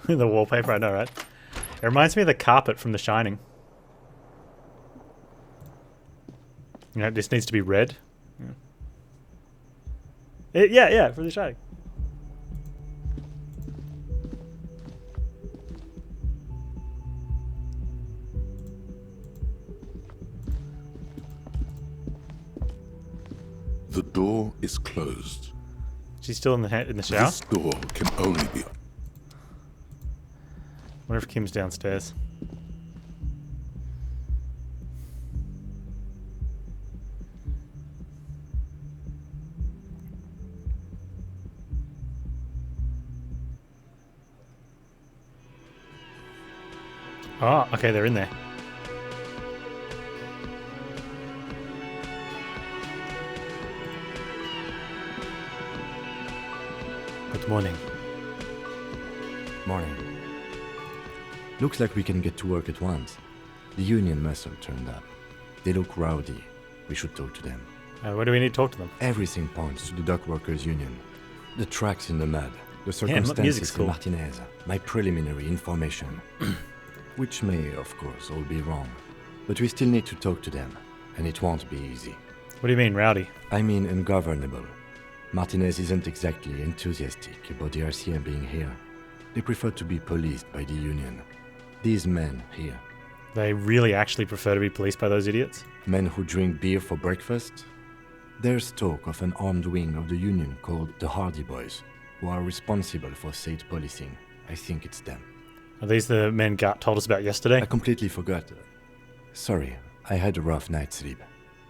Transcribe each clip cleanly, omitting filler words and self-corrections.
The wallpaper, I know, right? It reminds me of the carpet from The Shining. You know, this needs to be red. Yeah, from The Shining. The door is closed. She's still in the shower? This door can only be... Wonder if Kim's downstairs. Oh, okay, they're in there. Good morning. Morning. Looks like we can get to work at once. The union muscle turned up. They look rowdy. We should talk to them. What do we need to talk to them? Everything points to the dock workers union. The tracks in the mud, the music's circumstances cool. in Martinez, my preliminary information. Which may, of course, all be wrong. But we still need to talk to them, and it won't be easy. What do you mean, rowdy? I mean ungovernable. Martinez isn't exactly enthusiastic about the RCM being here. They prefer to be policed by the union. These men here, They really actually prefer to be policed by those idiots? men who drink beer for breakfast. There's talk of an armed wing of the union called the Hardy Boys, who are responsible for state policing. I think it's them. Are these the men Gart told us about yesterday? I completely forgot. Sorry, I had a rough night's sleep.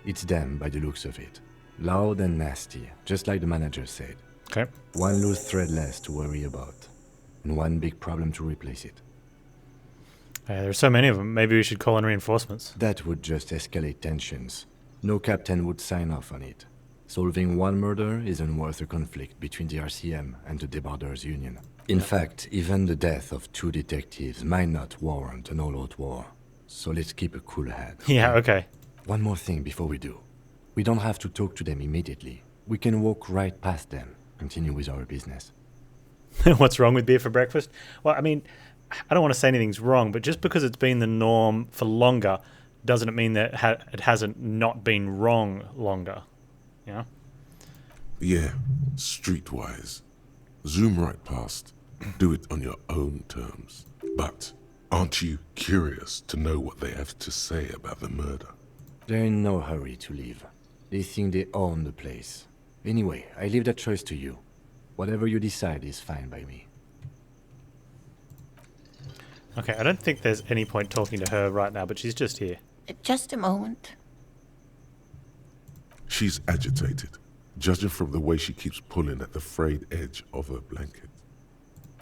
It's them by the looks of it. Loud and nasty, just like the manager said. Okay. One loose thread less to worry about, and one big problem to replace it. There are so many of them. Maybe we should call in reinforcements. That would just escalate tensions. No captain would sign off on it. Solving one murder isn't worth a conflict between the RCM and the Debarders Union. In fact, even the death of 2 detectives might not warrant an all-out war. So let's keep a cool head. Yeah, okay. One more thing before we do. We don't have to talk to them immediately. We can walk right past them, continue with our business. What's wrong with beer for breakfast? Well, I mean, I don't want to say anything's wrong, but just because it's been the norm for longer, doesn't it mean that it hasn't not been wrong longer? Yeah? Yeah, streetwise. Zoom right past. Do it on your own terms. But aren't you curious to know what they have to say about the murder? They're in no hurry to leave. They think they own the place. Anyway, I leave that choice to you. Whatever you decide is fine by me. Okay, I don't think there's any point talking to her right now, but she's just here. Just a moment. She's agitated, judging from the way she keeps pulling at the frayed edge of her blanket.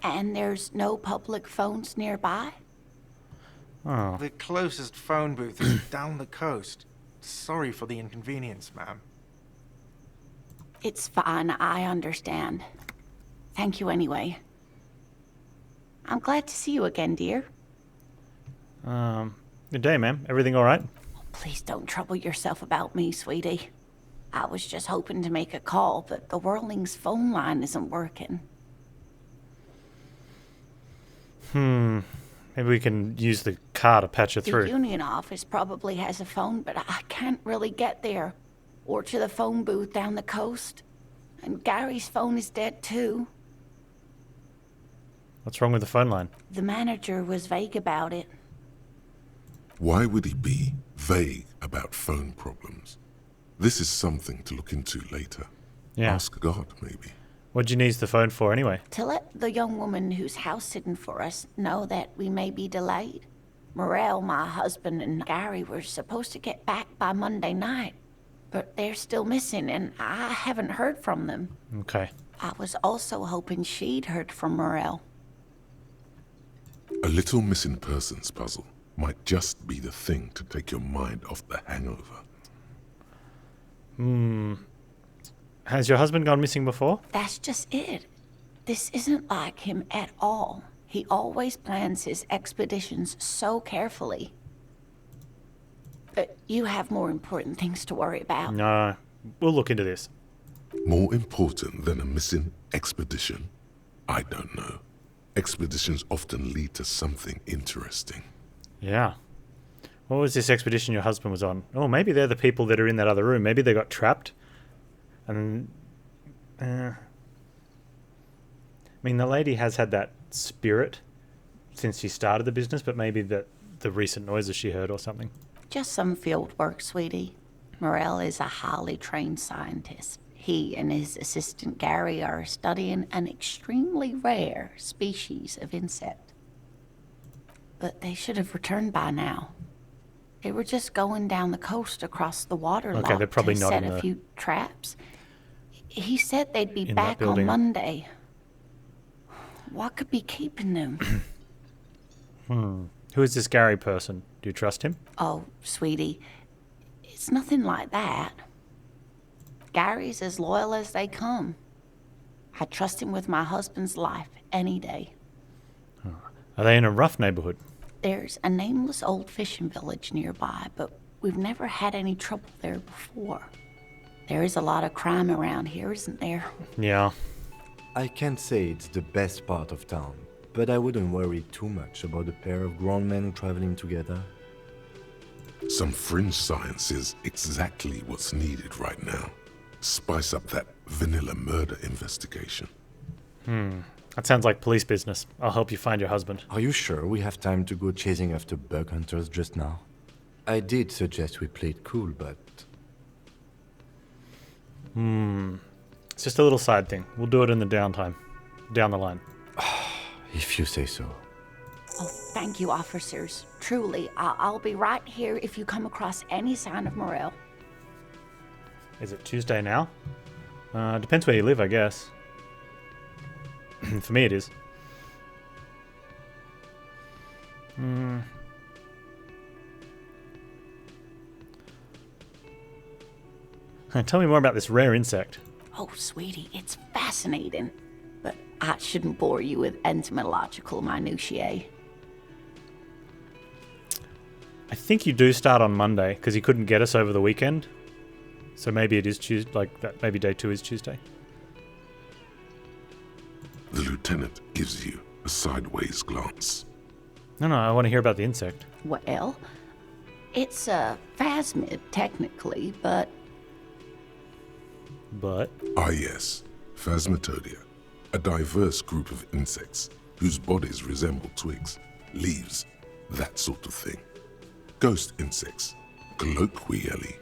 And there's no public phones nearby? Oh, The closest phone booth is down the coast. Sorry for the inconvenience, ma'am. It's fine, I understand. Thank you anyway. I'm glad to see you again, dear. good day, ma'am. Everything all right? Please don't trouble yourself about me, sweetie. I was just hoping to make a call, but the Whirling's phone line isn't working. Maybe we can use the car to patch her The through. union office probably has a phone, but I can't really get there. Or to the phone booth down the coast. And Gary's phone is dead too. What's wrong with the phone line? The manager was vague about it. Why would he be vague about phone problems? This is something to look into later. Yeah. Ask God, maybe. What'd you need the phone for anyway? To let the young woman who's house-sitting for us know that we may be delayed. Morel, my husband, and Gary were supposed to get back by Monday night. But they're still missing, and I haven't heard from them. Okay. I was also hoping she'd heard from Morel. A little missing persons puzzle might just be the thing to take your mind off the hangover. Has your husband gone missing before? That's just it. This isn't like him at all. He always plans his expeditions so carefully. But you have more important things to worry about. No. We'll look into this. More important than a missing expedition? I don't know. Expeditions often lead to something interesting. Yeah. What was this expedition your husband was on? Oh, maybe they're the people that are in that other room. Maybe they got trapped. And I mean, the lady has had that spirit since she started the business, but maybe the recent noises she heard or something. Just some field work, sweetie. Morel is a highly trained scientist. He and his assistant Gary are studying an extremely rare species of insect. But they should have returned by now. They were just going down the coast across the water Okay, they're probably to not set in a the- few traps. He said they'd be in that back on building. Monday. What could be keeping them? Who is this Gary person? Do you trust him? Oh, sweetie, it's nothing like that. Gary's as loyal as they come. I trust him with my husband's life any day. Are they in a rough neighborhood? There's a nameless old fishing village nearby, but we've never had any trouble there before. There is a lot of crime around here, isn't there? Yeah. I can't say it's the best part of town, but I wouldn't worry too much about a pair of grown men traveling together. Some fringe science is exactly what's needed right now. Spice up that vanilla murder investigation. That sounds like police business. I'll help you find your husband. Are you sure we have time to go chasing after bug hunters just now? I did suggest we play it cool, but... It's just a little side thing. We'll do it in the downtime. Down the line. if you say so. Oh, thank you, officers. Truly, I'll be right here if you come across any sign of Morel. Is it Tuesday now? Depends where you live, I guess. For me, it is. Tell me more about this rare insect. Oh, sweetie, it's fascinating. But I shouldn't bore you with entomological minutiae. I think you do start on Monday because he couldn't get us over the weekend. So maybe it is Tuesday, like that. Maybe day 2 is Tuesday. The lieutenant gives you a sideways glance. No, I want to hear about the insect. Well, it's a phasmid, technically, but But Ah yes, Phasmatodea, a diverse group of insects whose bodies resemble twigs, leaves, that sort of thing. Ghost insects, colloquially.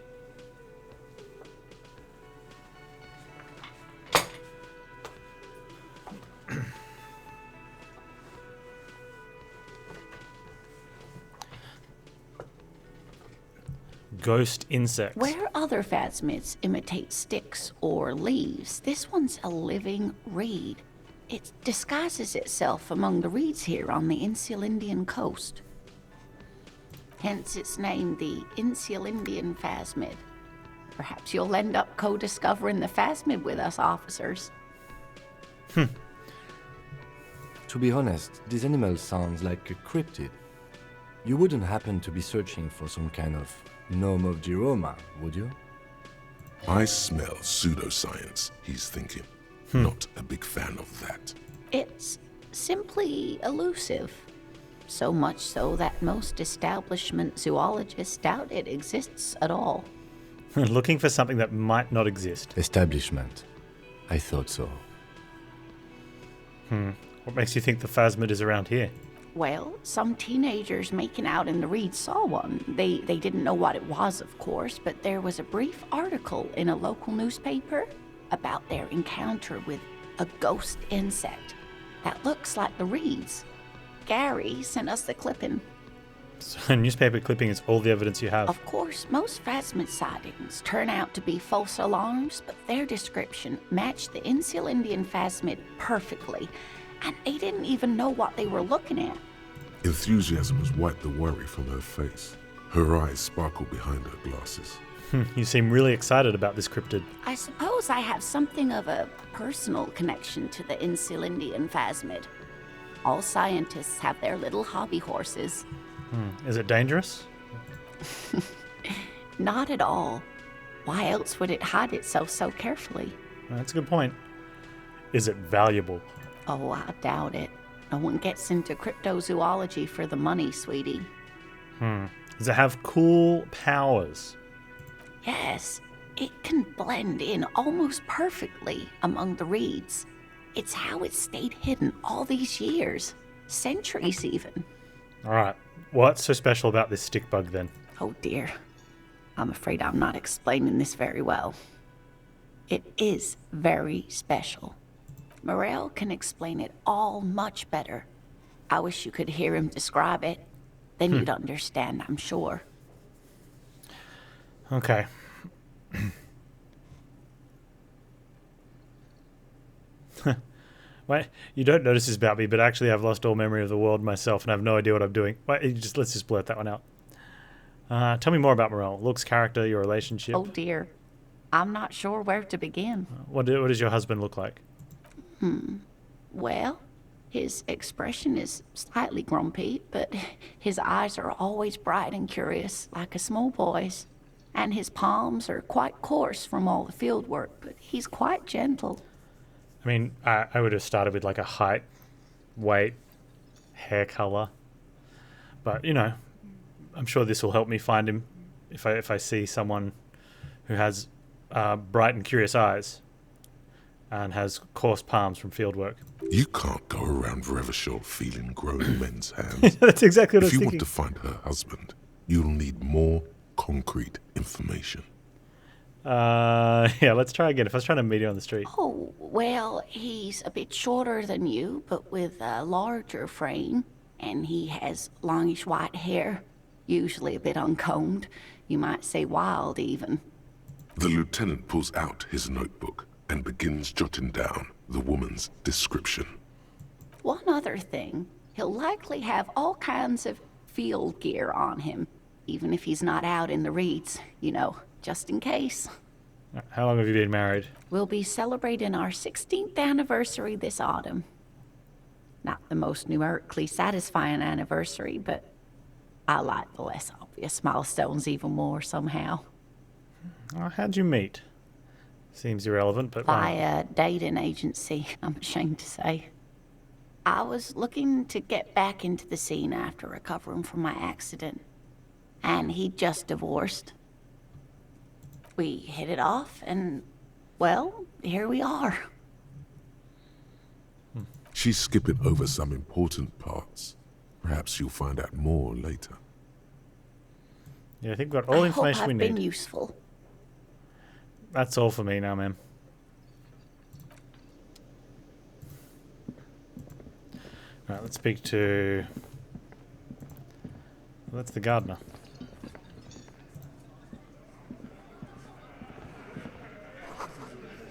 ghost insects. where other phasmids imitate sticks or leaves, this one's a living reed. It disguises itself among the reeds here on the Insulindian coast. Hence its name, the Insulindian phasmid. Perhaps you'll end up co-discovering the phasmid with us, officers. To be honest, this animal sounds like a cryptid. You wouldn't happen to be searching for some kind of gnome of Jeroma, would you? I smell pseudoscience, he's thinking. Not a big fan of that. It's simply elusive. So much so that most establishment zoologists doubt it exists at all. Looking for something that might not exist. Establishment. I thought so. What makes you think the phasmid is around here? Well, some teenagers making out in the reeds saw one. They didn't know what it was, of course, but there was a brief article in a local newspaper about their encounter with a ghost insect that looks like the reeds. Gary sent us the clipping. So newspaper clipping is all the evidence you have. Of course, most phasmid sightings turn out to be false alarms, but their description matched the Insulindian phasmid perfectly, and they didn't even know what they were looking at. Enthusiasm has wiped the worry from her face. Her eyes sparkle behind her glasses. You seem really excited about this cryptid. I suppose I have something of a personal connection to the Insulindian phasmid. All scientists have their little hobby horses. Is it dangerous? Not at all. Why else would it hide itself so carefully? That's a good point. Is it valuable? Oh, I doubt it. No one gets into cryptozoology for the money, sweetie. Does it have cool powers? Yes, it can blend in almost perfectly among the reeds. It's how it stayed hidden all these years, centuries even. Alright, what's so special about this stick bug then? Oh dear, I'm afraid I'm not explaining this very well. It is very special. Morel can explain it all much better. I wish you could hear him describe it. Then you'd understand, I'm sure. Okay. Wait, you don't notice this about me, but actually I've lost all memory of the world myself and I have no idea what I'm doing. Wait, let's just blurt that one out. Tell me more about Morel. Looks, character, your relationship. Oh dear, I'm not sure where to begin. What does your husband look like? Well, his expression is slightly grumpy, but his eyes are always bright and curious, like a small boy's. And his palms are quite coarse from all the field work, but he's quite gentle. I mean, I would have started with like a height, weight, hair color. But, I'm sure this will help me find him if I see someone who has bright and curious eyes and has coarse palms from field work. You can't go around Revachol feeling grown men's hands. That's exactly what I was If you thinking. want to find her husband, you'll need more concrete information. Yeah, let's try again. If I was trying to meet you on the street. Oh, well, he's a bit shorter than you, but with a larger frame. And he has longish white hair, usually a bit uncombed. You might say wild, even. The lieutenant pulls out his notebook and begins jotting down the woman's description. One other thing, he'll likely have all kinds of field gear on him, even if he's not out in the reeds, just in case. How long have you been married? We'll be celebrating our 16th anniversary this autumn. Not the most numerically satisfying anniversary, but I like the less obvious milestones even more somehow. How'd you meet? Seems irrelevant, but... By a dating agency, I'm ashamed to say. I was looking to get back into the scene after recovering from my accident. And he'd just divorced. We hit it off, and, well, here we are. She's skipping over some important parts. Perhaps you'll find out more later. Yeah, I think we've got all the information I hope we I've need. been useful. That's all for me now, ma'am. Alright, let's speak to... Well, that's the gardener.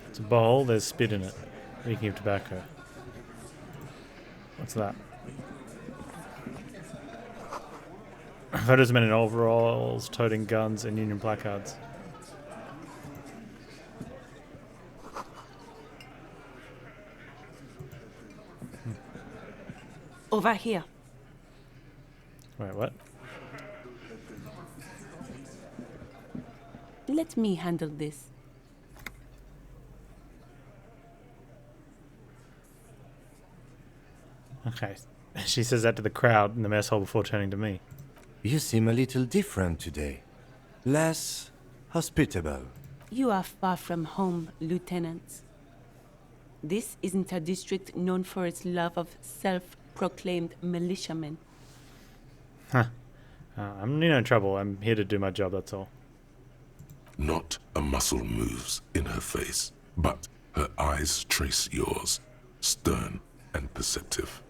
It's a bowl, there's spit in it. Reeking of tobacco. What's that? Photos of men in overalls, toting guns and Union placards. Over here. Wait, what? Let me handle this. Okay. She says that to the crowd in the mess hall before turning to me. You seem a little different today. Less hospitable. You are far from home, Lieutenant. This isn't a district known for its love of self-proclaimed militiamen. I'm in no trouble. I'm here to do my job, that's all. Not a muscle moves in her face, but her eyes trace yours, stern and perceptive.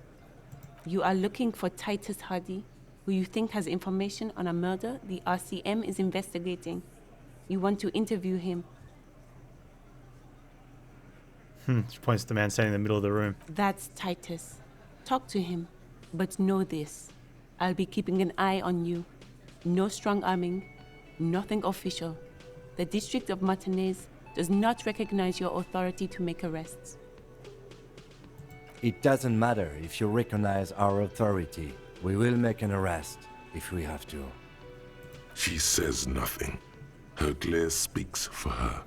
You are looking for Titus Hardy, who you think has information on a murder the RCM is investigating. You want to interview him. She points to the man standing in the middle of the room. That's Titus. Talk to him, but know this. I'll be keeping an eye on you. No strong arming, nothing official. The District of Martinez does not recognize your authority to make arrests. It doesn't matter if you recognize our authority. We will make an arrest if we have to. She says nothing. Her glare speaks for her.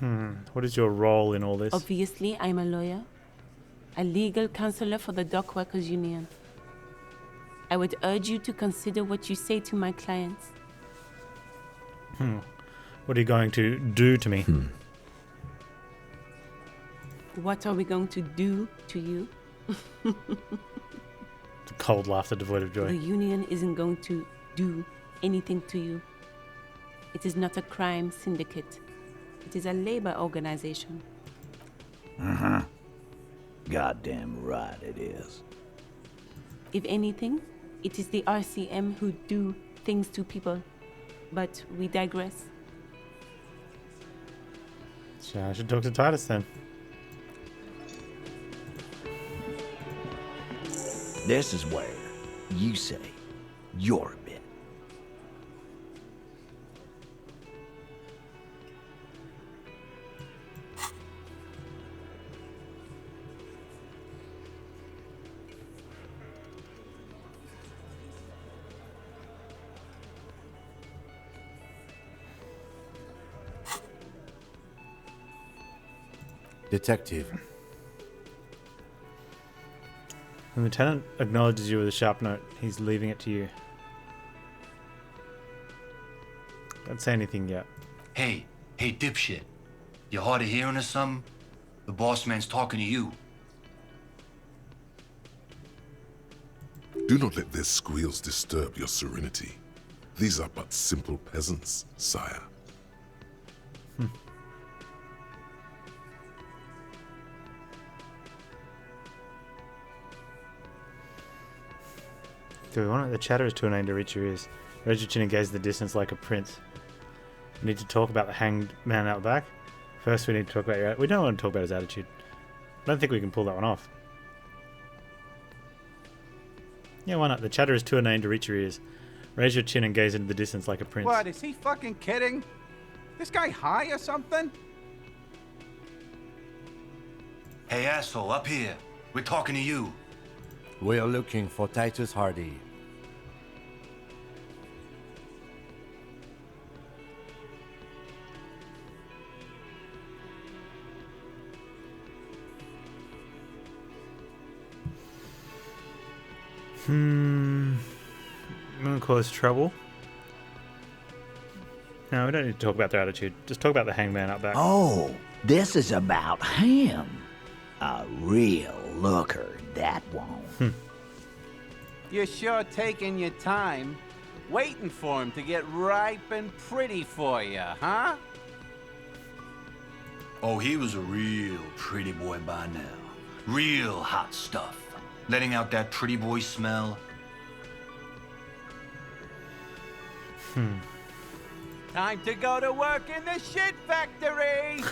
What is your role in all this? Obviously, I'm a lawyer, a legal counselor for the Dock Workers Union. I would urge you to consider what you say to my clients. What are you going to do to me? What are we going to do to you? It's a cold laughter devoid of The joy. union isn't going to do anything to you. It is not a crime syndicate. It is a labor organization. Goddamn right it is. If anything, it is the RCM who do things to people. But we digress. So I should talk to Titus then. This is where you say your bit. Detective, The lieutenant acknowledges you with a sharp note. He's leaving it to you. Don't say anything yet. Hey, dipshit. You hard of hearing or something? The boss man's talking to you. Do not let their squeals disturb your serenity. These are but simple peasants, sire. Do we want it? The chatter is too inane to reach your ears. Raise your chin and gaze at the distance like a prince. We need to talk about the hanged man out back. First, we need to talk about your... We don't want to talk about his attitude. I don't think we can pull that one off. Yeah, why not? The chatter is too inane to reach your ears. Raise your chin and gaze into the distance like a prince. What, is he fucking kidding? This guy high or something? Hey, asshole, up here. We're talking to you. we are looking for Titus Hardy. I'm gonna cause trouble. No, we don't need to talk about their attitude. Just talk about the hangman out back. Oh, this is about him. A real looker, that won't. You're sure taking your time, waiting for him to get ripe and pretty for you, huh? Oh, he was a real pretty boy by now. Real hot stuff. Letting out that pretty boy smell. Time to go to work in the shit factory!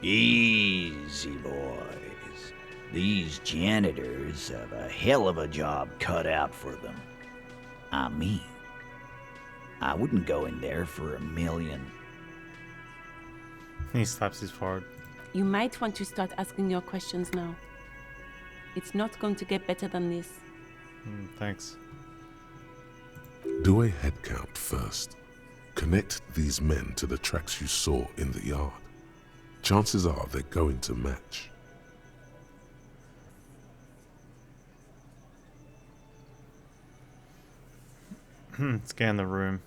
Easy, boys. These janitors have a hell of a job cut out for them. I mean, I wouldn't go in there for $1 million. He slaps his forehead. You might want to start asking your questions now. It's not going to get better than this. Thanks. Do a head count first. Connect these men to the tracks you saw in the yard. Chances are they're going to match. Scan the room.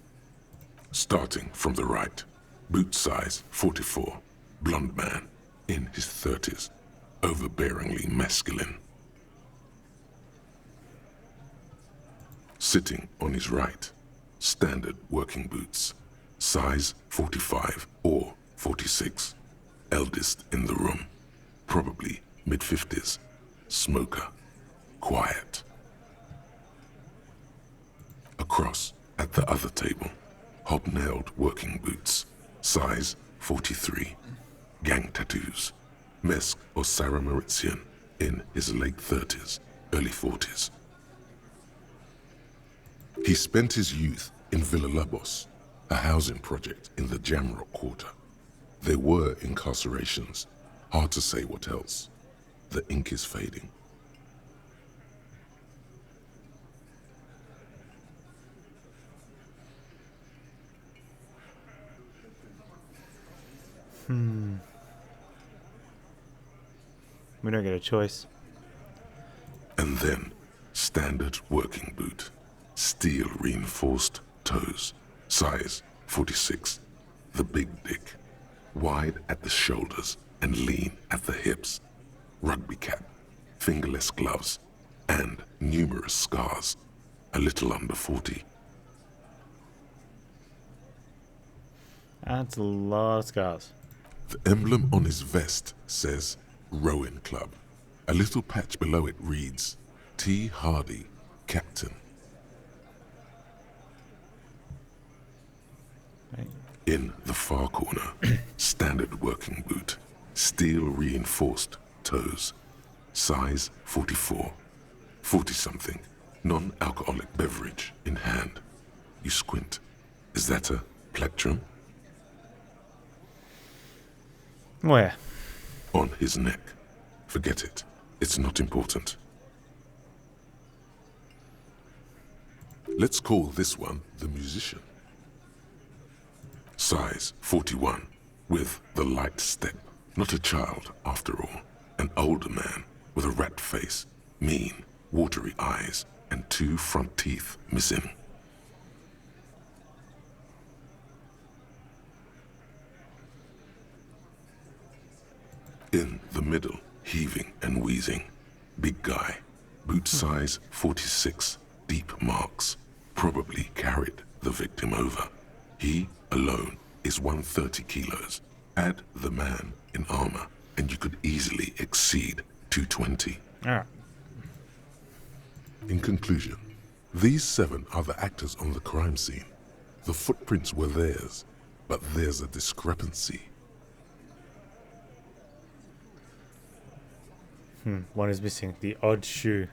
Starting from the right. Boot size 44. Blonde man. In his 30s. Overbearingly masculine. Sitting on his right. Standard working boots. Size 45 or 46. Eldest in the room. Probably mid-50s. Smoker. Quiet. Across at the other table. Hobnailed working boots. Size 43. Gang tattoos. Mesk or Sarah Mauritian. In his late 30s, early 40s. He spent his youth in Villa Labos, a housing project in the Jamrock Quarter. There were incarcerations. Hard to say what else. The ink is fading. We don't get a choice. And then, standard working boot. Steel reinforced toes. Size 46. The big dick. Wide at the shoulders and lean at the hips. Rugby cap. Fingerless gloves. And numerous scars. A little under 40. That's a lot of scars. The emblem on his vest says Rowing Club. A little patch below it reads T. Hardy, Captain. Right. In the far corner, standard working boot. Steel reinforced toes. Size 44. 40-something. Non-alcoholic beverage in hand. You squint. Is that a plectrum? Where? On his neck. Forget it. It's not important. Let's call this one the musician. Size 41, with the light step. Not a child, after all. An older man with a rat face, mean, watery eyes, and 2 front teeth missing. In the middle, heaving and wheezing. Big guy. Boot size 46. Deep marks. Probably carried the victim over. He alone is 130 kilos. Add the man in armor, and you could easily exceed 220. Alright. In conclusion, these 7 are the actors on the crime scene. The footprints were theirs, but there's a discrepancy. One is missing. The odd shoe.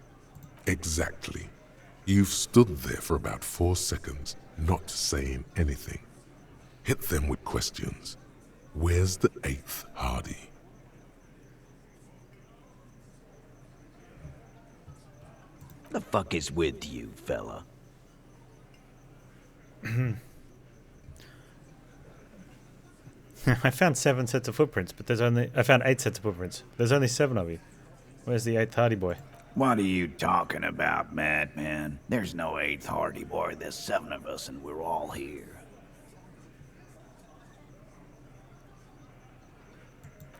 Exactly. You've stood there for about 4 seconds, not saying anything. Hit them with questions. Where's the 8th Hardy? The fuck is with you, fella? I found 7 sets of footprints, but I found 8 sets of footprints. There's only 7 of you. Where's the 8th Hardy boy? What are you talking about, madman? There's no 8th Hardy boy. There's 7 of us and we're all here.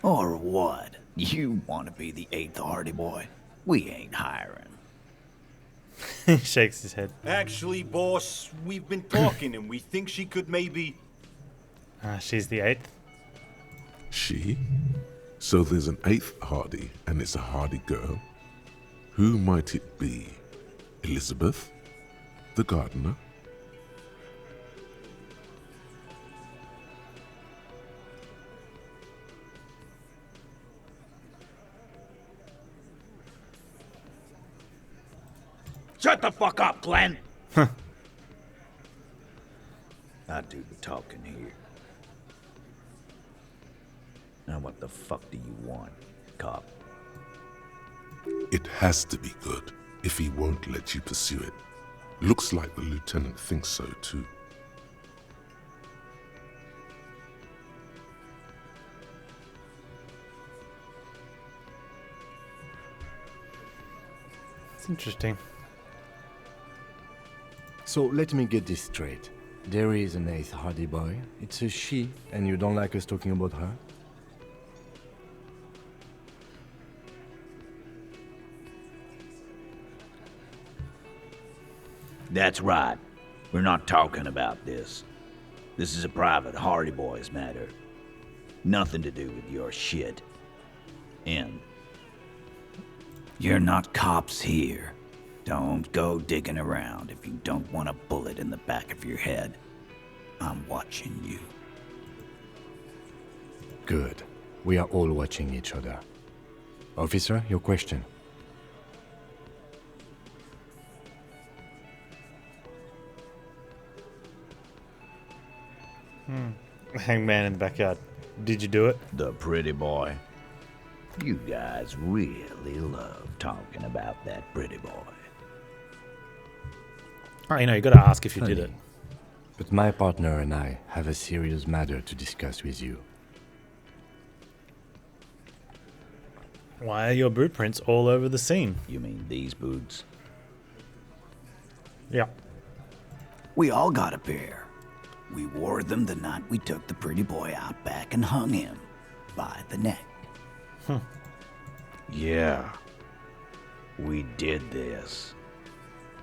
Or what? You want to be the 8th Hardy boy? We ain't hiring. He shakes his head. Actually, boss, we've been talking and we think she could maybe... She's the 8th? She? So there's an 8th Hardy, and it's a Hardy girl? Who might it be? Elizabeth? The gardener? Shut the fuck up, Glenn! I do the talking here. Now what the fuck do you want, cop? It has to be good, if he won't let you pursue it. Looks like the lieutenant thinks so too. It's interesting. So let me get this straight. There is an 8th Hardy boy. It's a she, and you don't like us talking about her? That's right. We're not talking about this. This is a private Hardy Boys matter. Nothing to do with your shit. And you're not cops here. Don't go digging around if you don't want a bullet in the back of your head. I'm watching you. Good. We are all watching each other. Officer, your question. Hangman in the backyard. Did you do it? The pretty boy. You guys really love talking about that pretty boy. Oh, you gotta ask if you did it. But my partner and I have a serious matter to discuss with you. Why are your boot prints all over the scene? You mean these boots? Yeah. We all got a pair. We wore them the night we took the pretty boy out back and hung him by the neck. Yeah. We did this.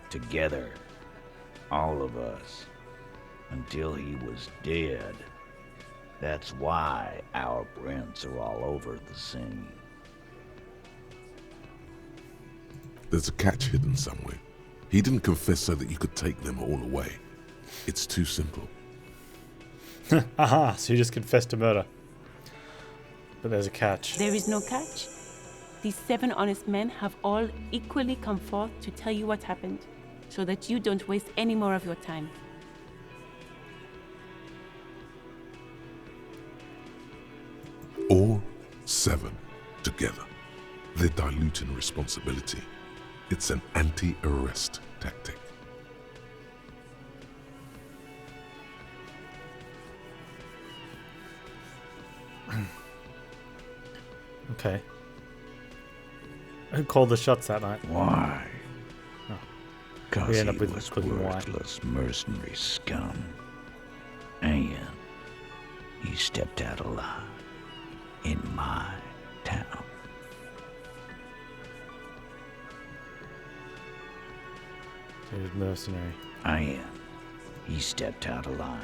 Together. All of us. Until he was dead. That's why our prints are all over the scene. There's a catch hidden somewhere. He didn't confess so that you could take them all away. It's too simple. Aha, so you just confessed to murder. But there's a catch. There is no catch. These 7 honest men have all equally come forth to tell you what happened, so that you don't waste any more of your time. All 7 together. They're diluting responsibility. It's an anti-arrest tactic. Okay. Who called the shots that night? Why? We Because end he up with was why. worthless mercenary scum. And he stepped out alive in my town. He was mercenary. And he stepped out alive.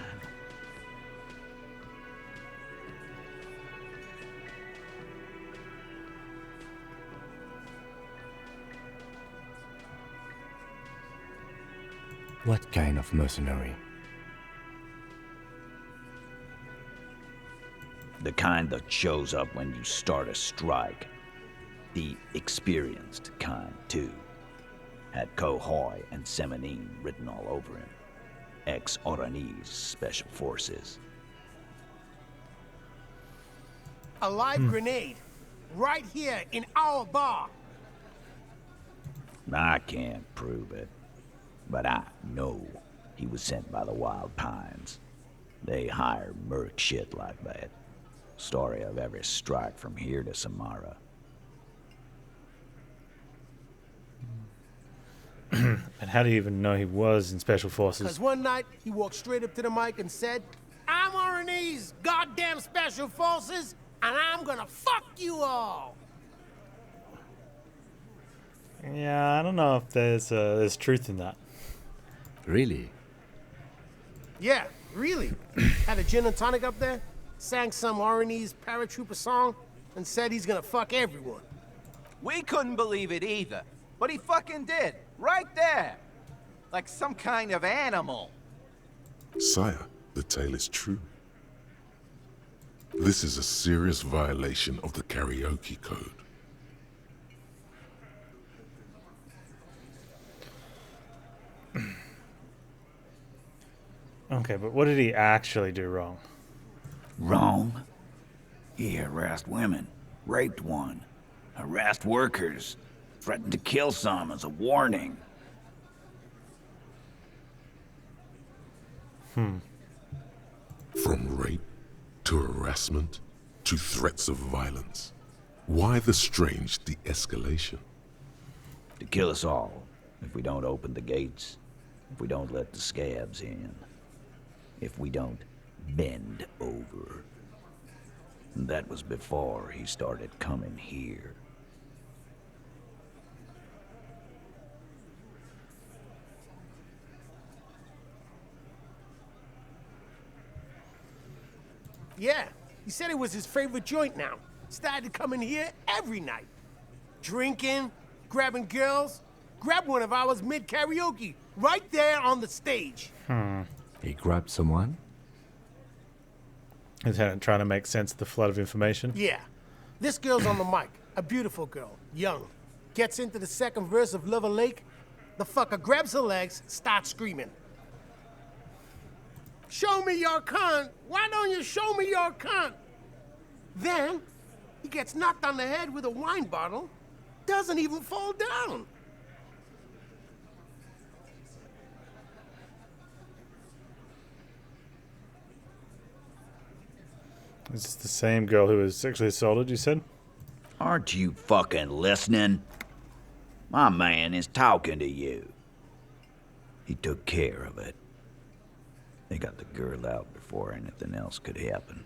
What kind of mercenary? The kind that shows up when you start a strike. The experienced kind, too. Had Cohoy and Semenine written all over him. Ex-Oranese Special Forces. A live grenade. Right here in our bar. I can't prove it, but I know he was sent by the Wild Pines. They hire merc shit like that. Story of every strike from here to Samara. And how do you even know he was in Special Forces? Because one night, he walked straight up to the mic and said, I'm Oranese goddamn Special Forces, and I'm gonna fuck you all. Yeah, I don't know if there's truth in that. Really? Yeah, really. Had a gin and tonic up there, sang some Oranese paratrooper song, and said he's gonna fuck everyone. We couldn't believe it either, but he fucking did. Right there. Like some kind of animal. Sire, the tale is true. This is a serious violation of the karaoke code. Okay, but what did he actually do wrong? Wrong? He harassed women, raped one, harassed workers, threatened to kill some as a warning. From rape to harassment to threats of violence. Why the strange de-escalation? To kill us all, if we don't open the gates, if we don't let the scabs in, if we don't bend over. And that was before he started coming here. Yeah, he said it was his favorite joint now. Started coming here every night. Drinking, grabbing girls. Grabbed one of ours mid-karaoke, right there on the stage. He grabbed someone? He's trying to make sense of the flood of information. Yeah. This girl's on the mic. A beautiful girl. Young. Gets into the second verse of Lover Lake. The fucker grabs her legs, starts screaming. Show me your cunt. Why don't you show me your cunt? Then, he gets knocked on the head with a wine bottle. Doesn't even fall down. Is this the same girl who was sexually assaulted, you said? Aren't you fucking listening? My man is talking to you. He took care of it. They got the girl out before anything else could happen.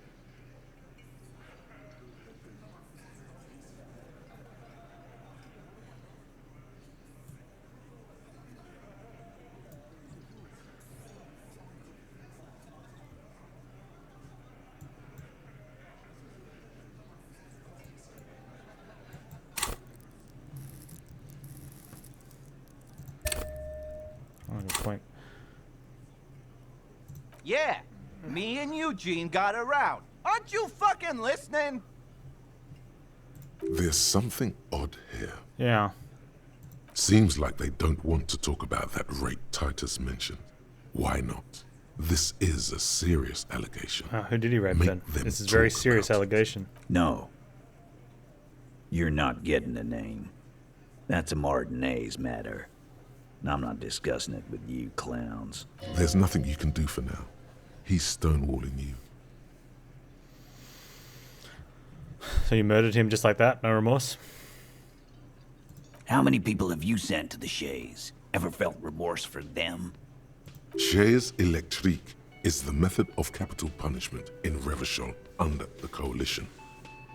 Good point. Yeah, me and Eugene got around. Aren't you fucking listening? There's something odd here. Yeah. Seems like they don't want to talk about that rape Titus mentioned. Why not? This is a serious allegation. Who did he rape Make then? them This is a very talk serious about it. allegation. No. You're not getting the name. That's a Martinez matter. And I'm not discussing it with you clowns. There's nothing you can do for now. He's stonewalling you. So you murdered him just like that? No remorse? How many people have you sent to the Shays? Ever felt remorse for them? Chaise électrique is the method of capital punishment in Revachol under the Coalition.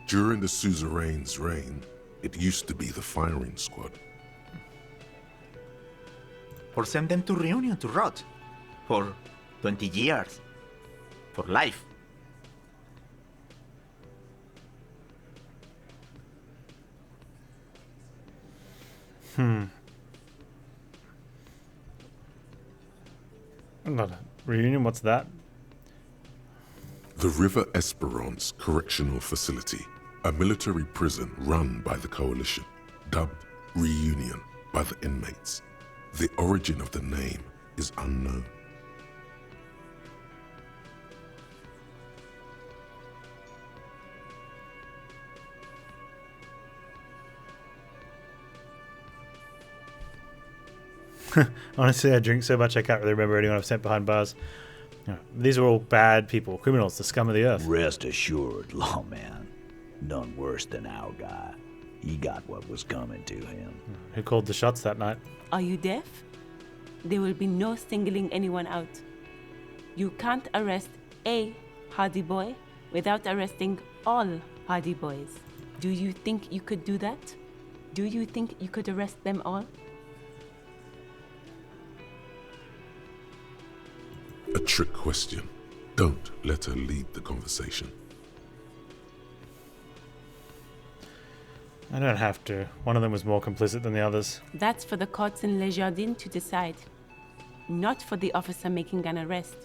During the suzerain's reign, it used to be the firing squad. Or send them to Reunion to rot. For 20 years. For life. Not a reunion, what's that? The River Esperance Correctional Facility, a military prison run by the Coalition, dubbed Reunion by the inmates. The origin of the name is unknown. Honestly, I drink so much I can't really remember anyone I've sent behind bars. No, these are all bad people, criminals, the scum of the earth. Rest assured, lawman. None worse than our guy. He got what was coming to him. Who called the shots that night? Are you deaf? There will be no singling anyone out. You can't arrest a Hardy Boy without arresting all Hardy Boys. Do you think you could do that? Do you think you could arrest them all? A trick question. Don't let her lead the conversation. I don't have to. One of them was more complicit than the others. That's for the courts in Les Jardins to decide. Not for the officer making an arrest.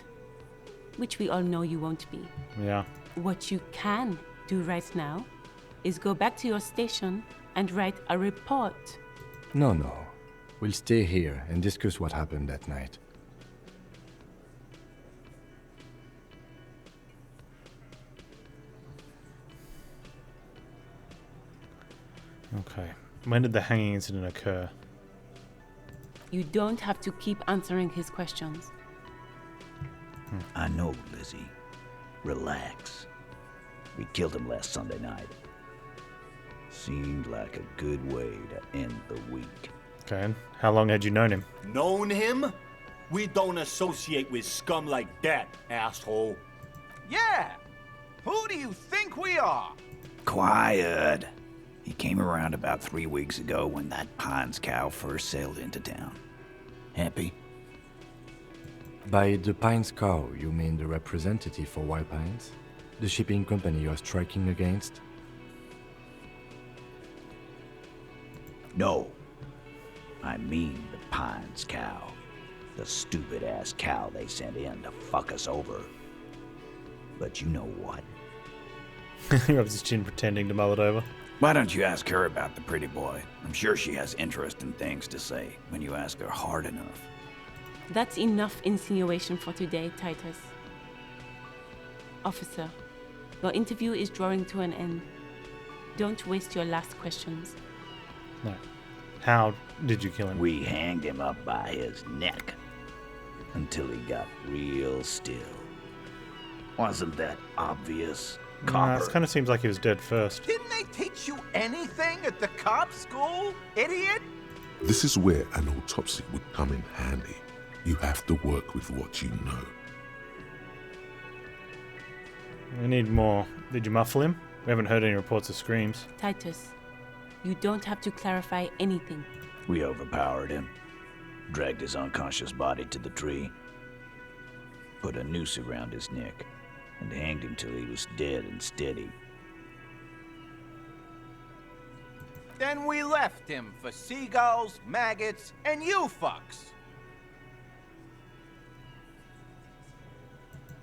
Which we all know you won't be. Yeah. What you can do right now is go back to your station and write a report. No. We'll stay here and discuss what happened that night. Okay. When did the hanging incident occur? You don't have to keep answering his questions. I know, Lizzie. Relax. We killed him last Sunday night. Seemed like a good way to end the week. Okay, and how long had you known him? Known him? We don't associate with scum like that, asshole. Yeah! Who do you think we are? Quiet. He came around about 3 weeks ago when that Panz cow first sailed into town. Happy? By the Pines cow, you mean the representative for White Pines? The shipping company you're striking against? No. I mean the Panz cow. The stupid-ass cow they sent in to fuck us over. But you know what? He rubs his chin pretending to mull it over. Why don't you ask her about the pretty boy? I'm sure she has interesting things to say when you ask her hard enough. That's enough insinuation for today, Titus. Officer, your interview is drawing to an end. Don't waste your last questions. No. How did you kill him? We hanged him up by his neck until he got real still. Wasn't that obvious, Copper? It kind of seems like he was dead first. Didn't they teach you anything at the cop school, idiot? This is where an autopsy would come in handy. You have to work with what you know. We need more. Did you muffle him? We haven't heard any reports of screams. Titus, you don't have to clarify anything. We overpowered him, dragged his unconscious body to the tree, put a noose around his neck, and hanged him till he was dead and steady. Then we left him for seagulls, maggots, and you fucks.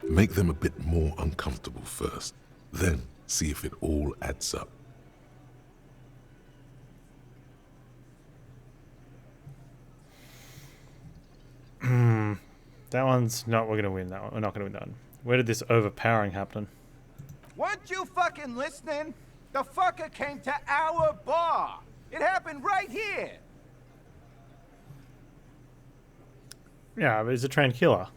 Make them a bit more uncomfortable first, then see if it all adds up. That one's not. We're gonna win that one. We're not gonna win that one. Where did this overpowering happen? Weren't you fucking listening? The fucker came to our bar. It happened right here. Yeah, but he's a trained killer.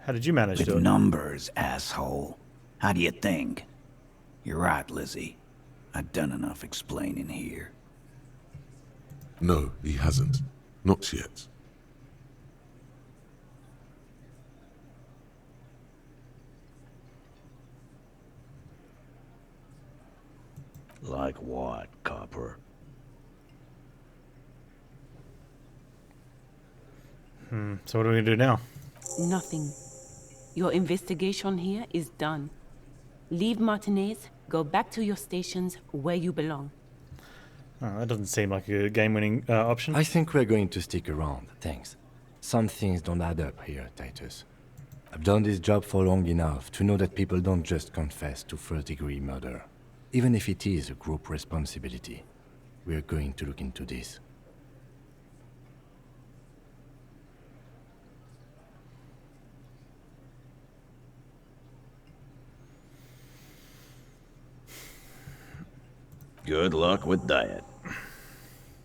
How did you manage to do With it? numbers, asshole. How do you think? You're right, Lizzie. I've done enough explaining here. No, he hasn't. Not yet. Like what, Copper? So what are we gonna do now? Nothing. Your investigation here is done. Leave Martinez, go back to your stations where you belong. Oh, that doesn't seem like a game-winning option. I think we're going to stick around, thanks. Some things don't add up here, Titus. I've done this job for long enough to know that people don't just confess to first-degree murder. Even if it is a group responsibility, we're going to look into this. Good luck with that.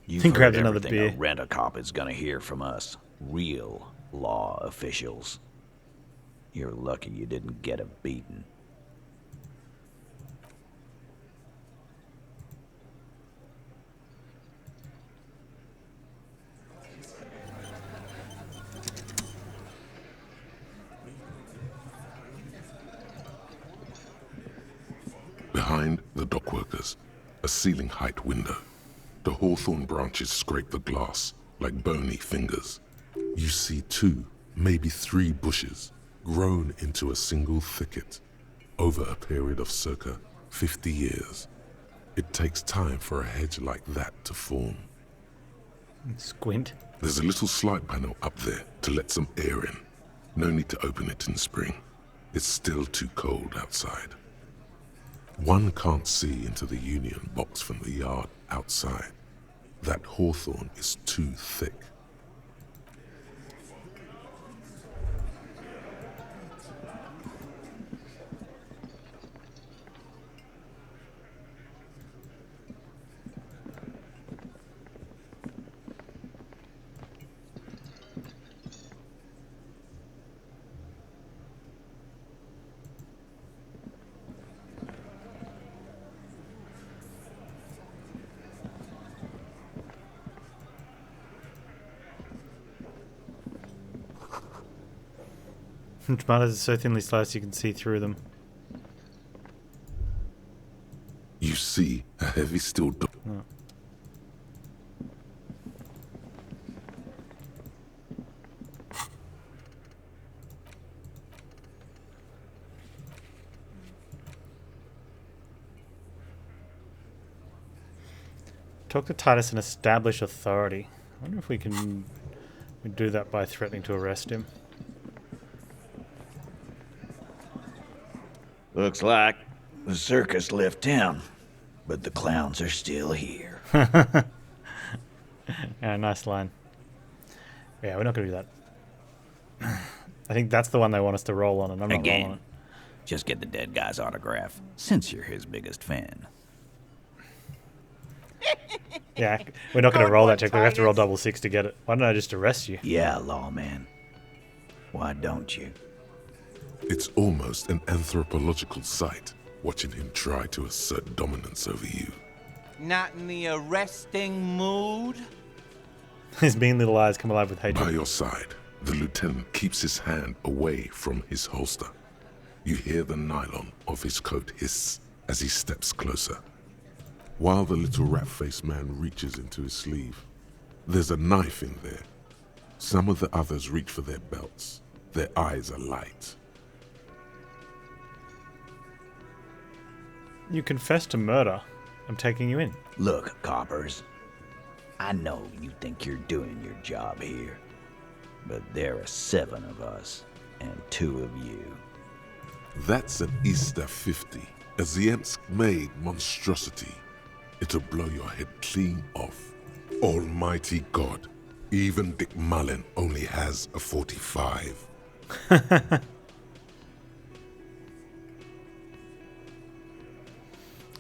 You've Think heard grab another everything beer. a rent-a-cop is gonna hear from us. Real law officials. You're lucky you didn't get a beating. Behind the dockworkers, a ceiling-height window. The hawthorn branches scrape the glass like bony fingers. You see 2, maybe 3 bushes grown into a single thicket over a period of circa 50 years. It takes time for a hedge like that to form. Squint. There's a little slide panel up there to let some air in. No need to open it in spring. It's still too cold outside. One can't see into the Union box from the yard outside. That hawthorn is too thick. Tomatoes are so thinly sliced you can see through them. You see a heavy steel door. Oh. Talk to Titus and establish authority. I wonder if we can do that by threatening to arrest him. Looks like the circus left town, but the clowns are still here. Yeah, nice line. Yeah, we're not going to do that. I think that's the one they want us to roll on, and I'm not rolling on Again, just get the dead guy's autograph, since you're his biggest fan. it. Yeah, we're not going to roll that check. We have to roll Titus. double 6 to get it. Why don't I just arrest you? Yeah, lawman. Why don't you? It's almost an anthropological sight, watching him try to assert dominance over you. Not in the arresting mood? His mean little eyes come alive with hatred. By your side, the lieutenant keeps his hand away from his holster. You hear the nylon of his coat hiss as he steps closer. While the little rat-faced man reaches into his sleeve, there's a knife in there. Some of the others reach for their belts. Their eyes are light. You confessed to murder. I'm taking you in. Look, coppers. I know you think you're doing your job here, but there are 7 of us and 2 of you. That's an Easter 50, a Ziemsk-made monstrosity. It'll blow your head clean off. Almighty God, even Dick Mullen only has a 45. An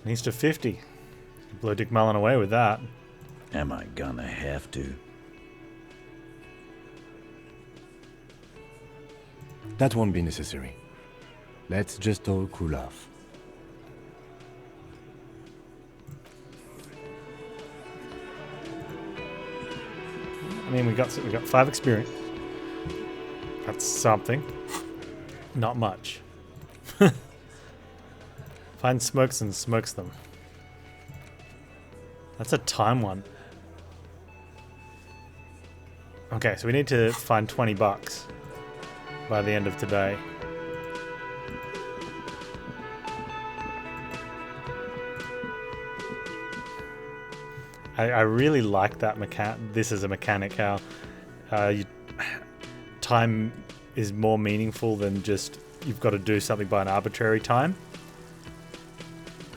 Easter 50. Blow Dick Mullen away with that. Am I gonna have to? That won't be necessary. Let's just all cool off. I mean, we got 5 experience. That's something. Not much. Find smokes and smokes them. That's a time one. Okay, so we need to find $20 by the end of today. I really like that this is a mechanic, how time is more meaningful than just you've got to do something by an arbitrary time.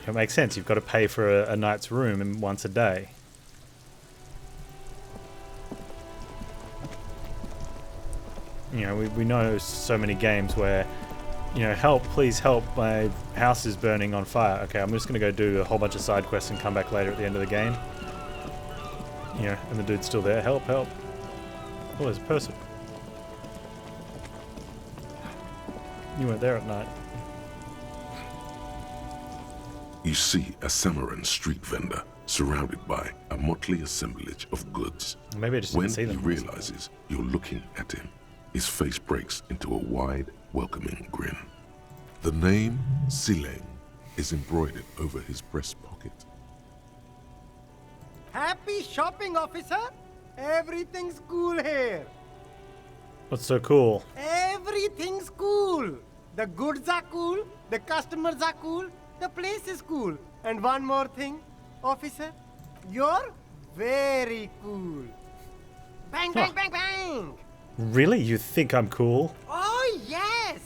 It makes sense. You've got to pay for a night's room once a day. You know, we know so many games where, you know, help, please help, my house is burning on fire. Okay, I'm just going to go do a whole bunch of side quests and come back later at the end of the game. You know, and the dude's still there. Help, help. Oh, there's a person. You weren't there at night. You see a Samaran street vendor surrounded by a motley assemblage of goods. Maybe I just When didn't see them. he realizes you're looking at him, his face breaks into a wide, welcoming grin. The name Sileng is embroidered over his breast pocket. Happy shopping, officer. Everything's cool here. What's so cool? Everything's cool. The goods are cool, the customers are cool, the place is cool. And one more thing, officer, you're very cool. Bang, bang, bang, bang! Really? You think I'm cool? Oh, yes!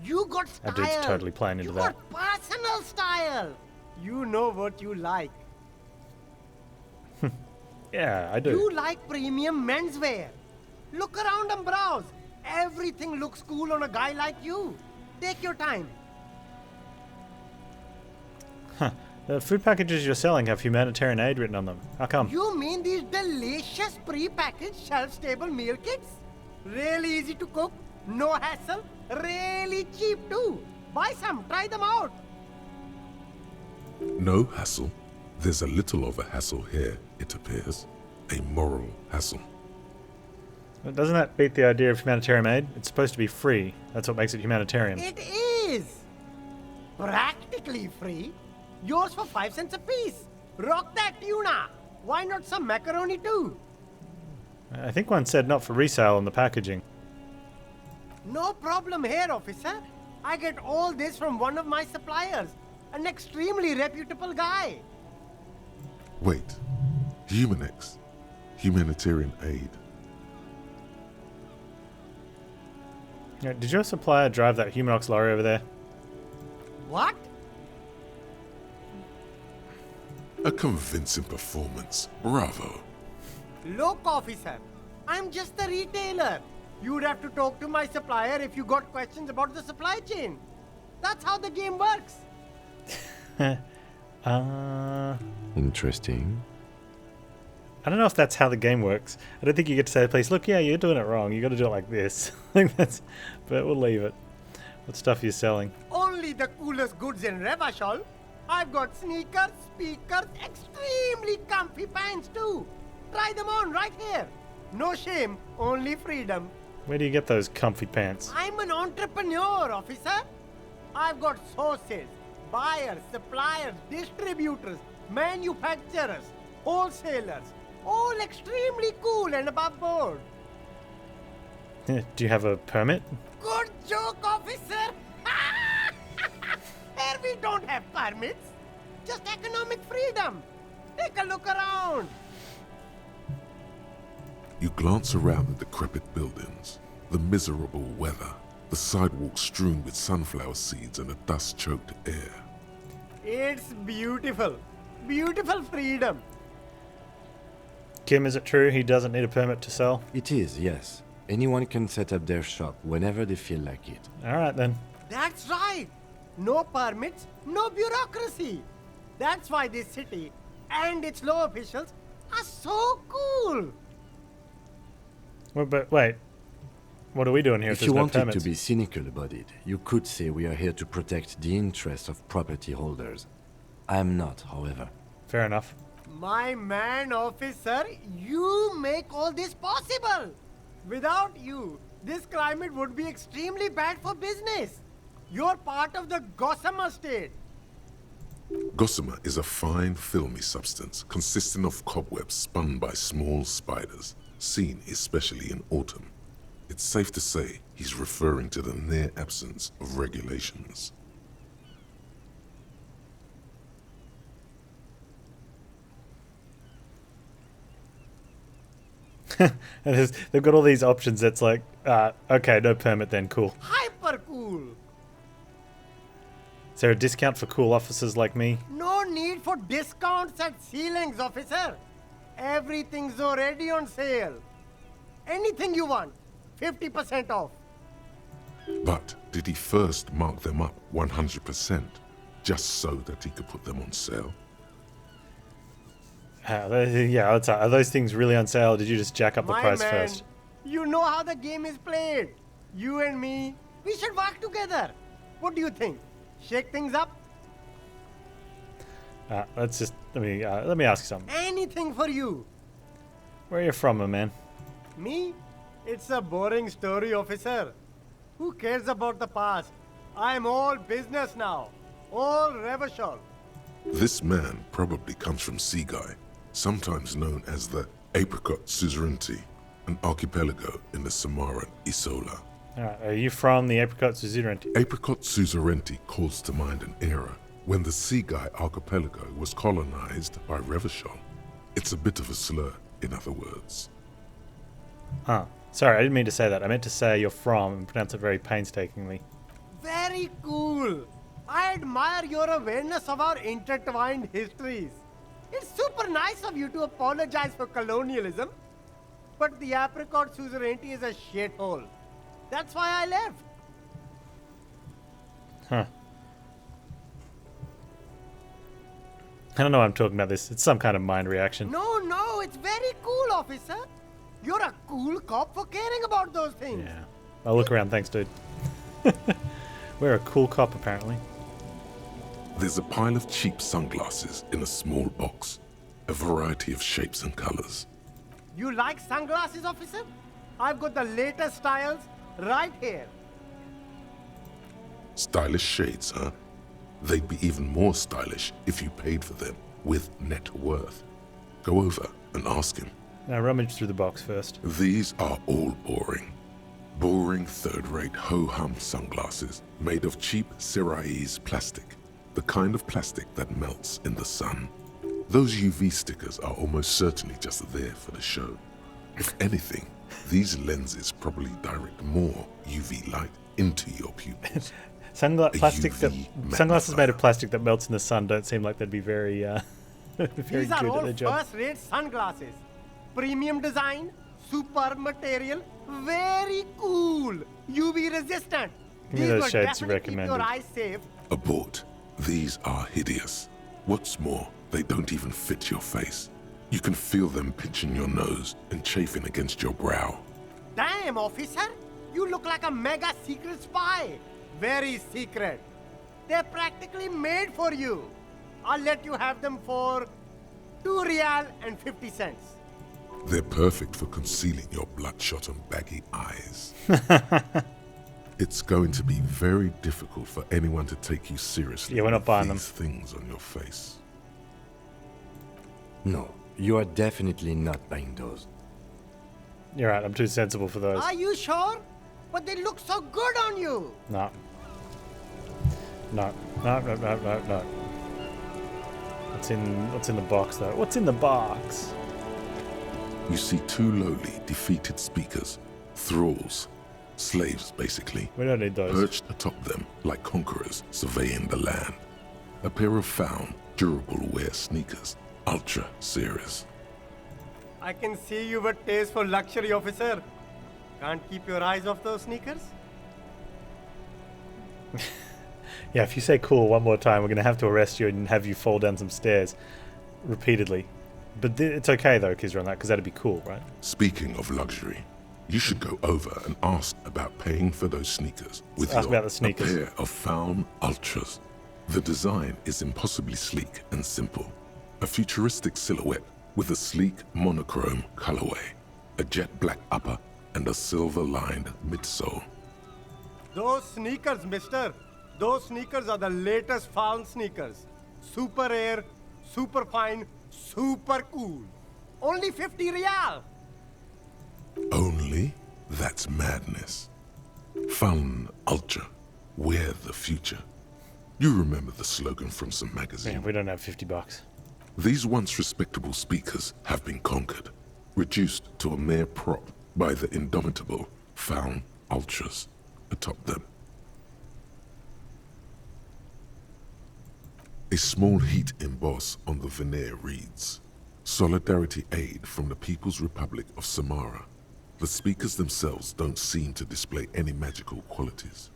You got style. That dude's totally playing into that. You got personal style. You know what you like. Yeah, I do. You like premium menswear. Look around and browse. Everything looks cool on a guy like you. Take your time. Huh. The food packages you're selling have humanitarian aid written on them. How come? You mean these delicious pre-packaged shelf-stable meal kits? Really easy to cook, no hassle, really cheap too. Buy some, try them out. No hassle. There's a little of a hassle here, it appears. A moral hassle. Doesn't that beat the idea of humanitarian aid? It's supposed to be free. That's what makes it humanitarian. It is. Practically free. Yours for 5 cents a piece. Rock that tuna. Why not some macaroni too? I think one said not for resale on the packaging. No problem here, officer. I get all this from one of my suppliers. An extremely reputable guy. Wait. Humanex. Humanitarian aid. Yeah, did your supplier drive that Humanox lorry over there? What? A convincing performance. Bravo. Look, officer. I'm just a retailer. You'd have to talk to my supplier if you got questions about the supply chain. That's how the game works. Interesting. I don't know if that's how the game works. I don't think you get to say to the police, look, yeah, you're doing it wrong. You got to do it like this. I think that's, but we'll leave it. What stuff are you selling? Only the coolest goods in Revachol. I've got sneakers, speakers, extremely comfy pants too. Try them on right here. No shame, only freedom. Where do you get those comfy pants? I'm an entrepreneur, officer. I've got sources, buyers, suppliers, distributors, manufacturers, wholesalers, all extremely cool and above board. Do you have a permit? Good joke, officer. Here we don't have permits, just economic freedom. Take a look around. You glance around the decrepit buildings, the miserable weather, the sidewalks strewn with sunflower seeds and a dust-choked air. It's beautiful. Beautiful freedom. Kim, is it true he doesn't need a permit to sell? It is, yes. Anyone can set up their shop whenever they feel like it. All right, then. That's right. No permits, no bureaucracy. That's why this city and its law officials are so cool. Well, but wait. What are we doing here If if you there's no wanted permits? to be cynical about it, you could say we are here to protect the interests of property holders. I am not, however. Fair enough. My man, officer, you make all this possible. Without you, this climate would be extremely bad for business. You're part of the gossamer state. Gossamer is a fine, filmy substance consisting of cobwebs spun by small spiders, seen especially in autumn. It's safe to say he's referring to the near absence of regulations. And they've got all these options that's like, okay, no permit then, cool. Hyper cool. Is there a discount for cool officers like me? No need for discounts at ceilings, officer. Everything's already on sale. Anything you want, 50% off. But did he first mark them up 100%, just so that he could put them on sale? Yeah, are those things really on sale, or did you just jack up the My price man, first? you know how the game is played. You and me, we should work together. What do you think? Shake things up? Let me ask you something. Anything for you. Where are you from, my man? Me? It's a boring story, officer. Who cares about the past? I'm all business now. All Revachol. This man probably comes from Seaguy, sometimes known as the Apricot Suzerainty, an archipelago in the Samaran Isola. Are you from the Apricot Suzerainty? Apricot Suzerainty calls to mind an era when the Seaguy archipelago was colonized by Revachol. It's a bit of a slur, in other words. Huh. Sorry, I didn't mean to say that. I meant to say you're from and pronounce it very painstakingly. Very cool. I admire your awareness of our intertwined histories. It's super nice of you to apologize for colonialism. But the Apricot Suzerainty is a shithole. That's why I left. Huh. I don't know why I'm talking about this. It's some kind of mind reaction. No, it's very cool, officer. You're a cool cop for caring about those things. Yeah. I'll look around. Thanks, dude. We're a cool cop, apparently. There's a pile of cheap sunglasses in a small box, a variety of shapes and colors. You like sunglasses, officer? I've got the latest styles right here. Stylish shades, huh? They'd be even more stylish if you paid for them with net worth. Go over and ask him. Now rummage through the box first. These are all boring. Boring third-rate ho-hum sunglasses made of cheap Syrahese plastic. The kind of plastic that melts in the sun. Those UV stickers are almost certainly just there for the show. If anything, these lenses probably direct more UV light into your pupils. Sunglasses made of plastic that melts in the sun don't seem like they'd be very, very These are good all at their job. first-rate sunglasses. Premium design, super material, very cool, UV resistant. Give me These those will shades you definitely keep your recommended. eyes safe. Abort. These are hideous. What's more, they don't even fit your face. You can feel them pinching your nose and chafing against your brow. Damn, officer, you look like a mega secret spy. Very secret. They're practically made for you. I'll let you have them for 2 real and 50 cents. They're perfect for concealing your bloodshot and baggy eyes. It's going to be very difficult for anyone to take you seriously. Yeah, we're not buying these things on your face. No, you are definitely not buying those. You're right, I'm too sensible for those. Are you sure? But they look so good on you. No. No. No, no, no, no, no. What's in the box, though? What's in the box? You see 2 lowly, defeated speakers, thralls, slaves basically, We don't need those. perched atop them like conquerors surveying the land. A pair of found, durable wear sneakers, ultra serious. I can see you with taste for luxury, officer. Can't keep your eyes off those sneakers? Yeah, if you say cool one more time, we're going to have to arrest you and have you fall down some stairs repeatedly. But it's okay, though, Kizra, on that, because that'd be cool, right? Speaking of luxury, you should go over and ask about paying for those sneakers with Ask about the sneakers. a pair of found ultras. The design is impossibly sleek and simple. A futuristic silhouette with a sleek monochrome colorway, a jet black upper, and a silver-lined midsole. Those sneakers, mister. Those sneakers are the latest found sneakers. Super air, super fine, super cool. Only 50 real. Only? That's madness. Found ultra. Wear the future. You remember the slogan from some magazine. Yeah, we don't have $50. These once respectable speakers have been conquered, reduced to a mere prop by the indomitable found ultras atop them. A small heat emboss on the veneer reads, "Solidarity aid from the People's Republic of Samara." The speakers themselves don't seem to display any magical qualities.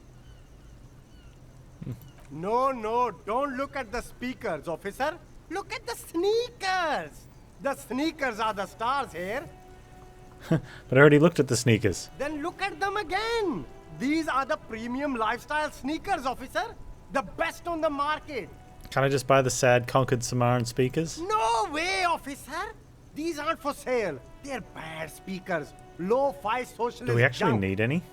No, don't look at the speakers, officer. Look at the sneakers. The sneakers are the stars here. But I already looked at the sneakers. Then look at them again. These are the premium lifestyle sneakers, officer. The best on the market. Can I just buy the sad conquered Samaran speakers? No way, officer. These aren't for sale. They're bad speakers. Low-fi socialist Do we actually junk. need any?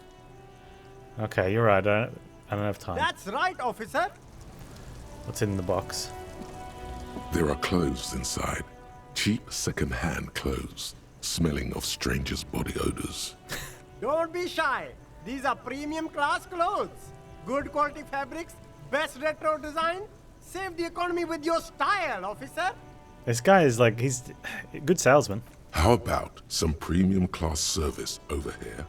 Okay, you're right. I don't have time. That's right, officer. What's in the box? There are clothes inside. Cheap second-hand clothes, smelling of strangers' body odors. Don't be shy. These are premium class clothes. Good quality fabrics, best retro design. Save the economy with your style, officer. This guy is like, he's a good salesman. How about some premium class service over here?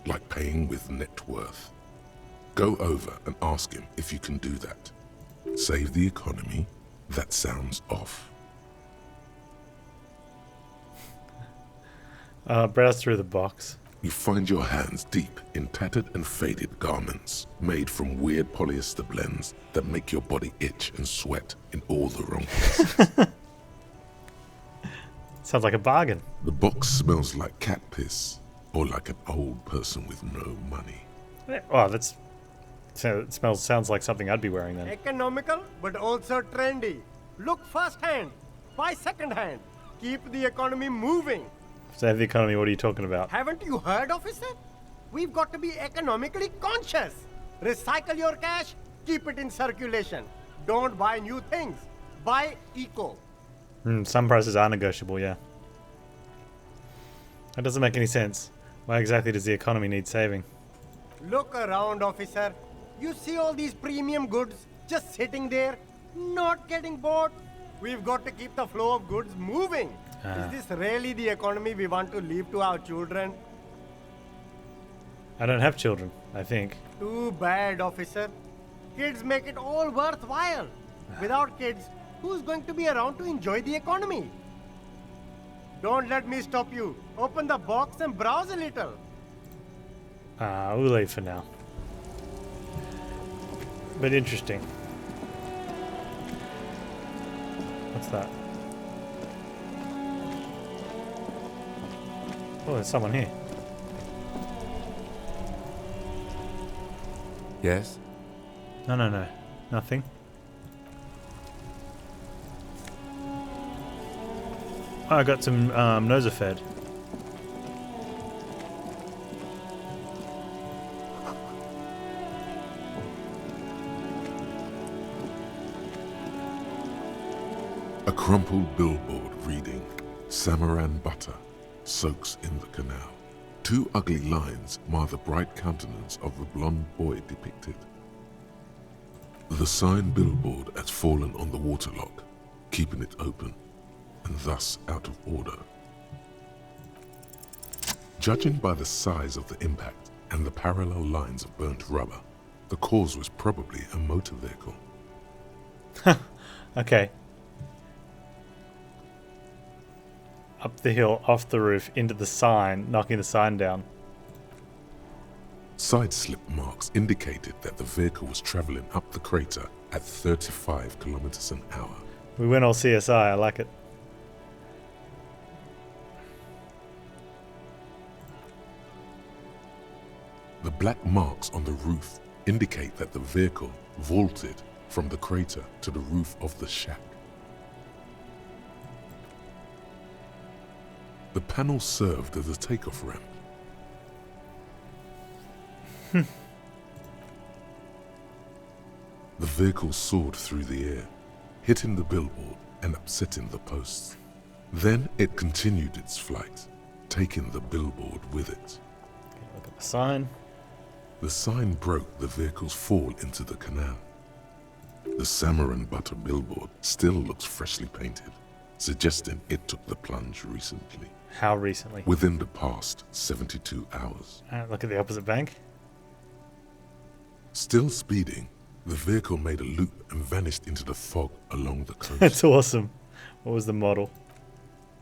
Like paying with net worth. Go over and ask him if you can do that. Save the economy. That sounds off. Browse through the box. You find your hands deep in tattered and faded garments made from weird polyester blends that make your body itch and sweat in all the wrong places. Sounds like a bargain. The box smells like cat piss or like an old person with no money. Oh, sounds like something I'd be wearing then. Economical, but also trendy. Look first-hand, buy second-hand. Keep the economy moving. Save the economy, what are you talking about? Haven't you heard, officer? We've got to be economically conscious. Recycle your cash, keep it in circulation. Don't buy new things. Buy eco. Some prices are negotiable, yeah. That doesn't make any sense. Why exactly does the economy need saving? Look around, officer. You see all these premium goods just sitting there, not getting bought? We've got to keep the flow of goods moving. Is this really the economy we want to leave to our children? I don't have children, I think. Too bad, officer. Kids make it all worthwhile. Without kids, who's going to be around to enjoy the economy? Don't let me stop you. Open the box and browse a little. We'll leave for now. But interesting. What's that? Oh, there's someone here. Yes? No. Nothing. I got some Nosafed. A crumpled billboard reading, Samaran butter soaks in the canal. Two ugly lines mar the bright countenance of the blonde boy depicted. The sign billboard has fallen on the waterlock, keeping it open, and thus out of order. Judging by the size of the impact and the parallel lines of burnt rubber, the cause was probably a motor vehicle. Okay. Up the hill, off the roof, into the sign, knocking the sign down. Side slip marks indicated that the vehicle was traveling up the crater at 35 kilometers an hour. We went all CSI, I like it. The black marks on the roof indicate that the vehicle vaulted from the crater to the roof of the shack. The panel served as a takeoff ramp. The vehicle soared through the air, hitting the billboard and upsetting the posts. Then it continued its flight, taking the billboard with it. Okay, look at the sign. The sign broke the vehicle's fall into the canal. The Samaran butter billboard still looks freshly painted, suggesting it took the plunge recently. How recently? Within the past 72 hours. Look at the opposite bank. Still speeding, the vehicle made a loop and vanished into the fog along the coast. That's awesome. What was the model?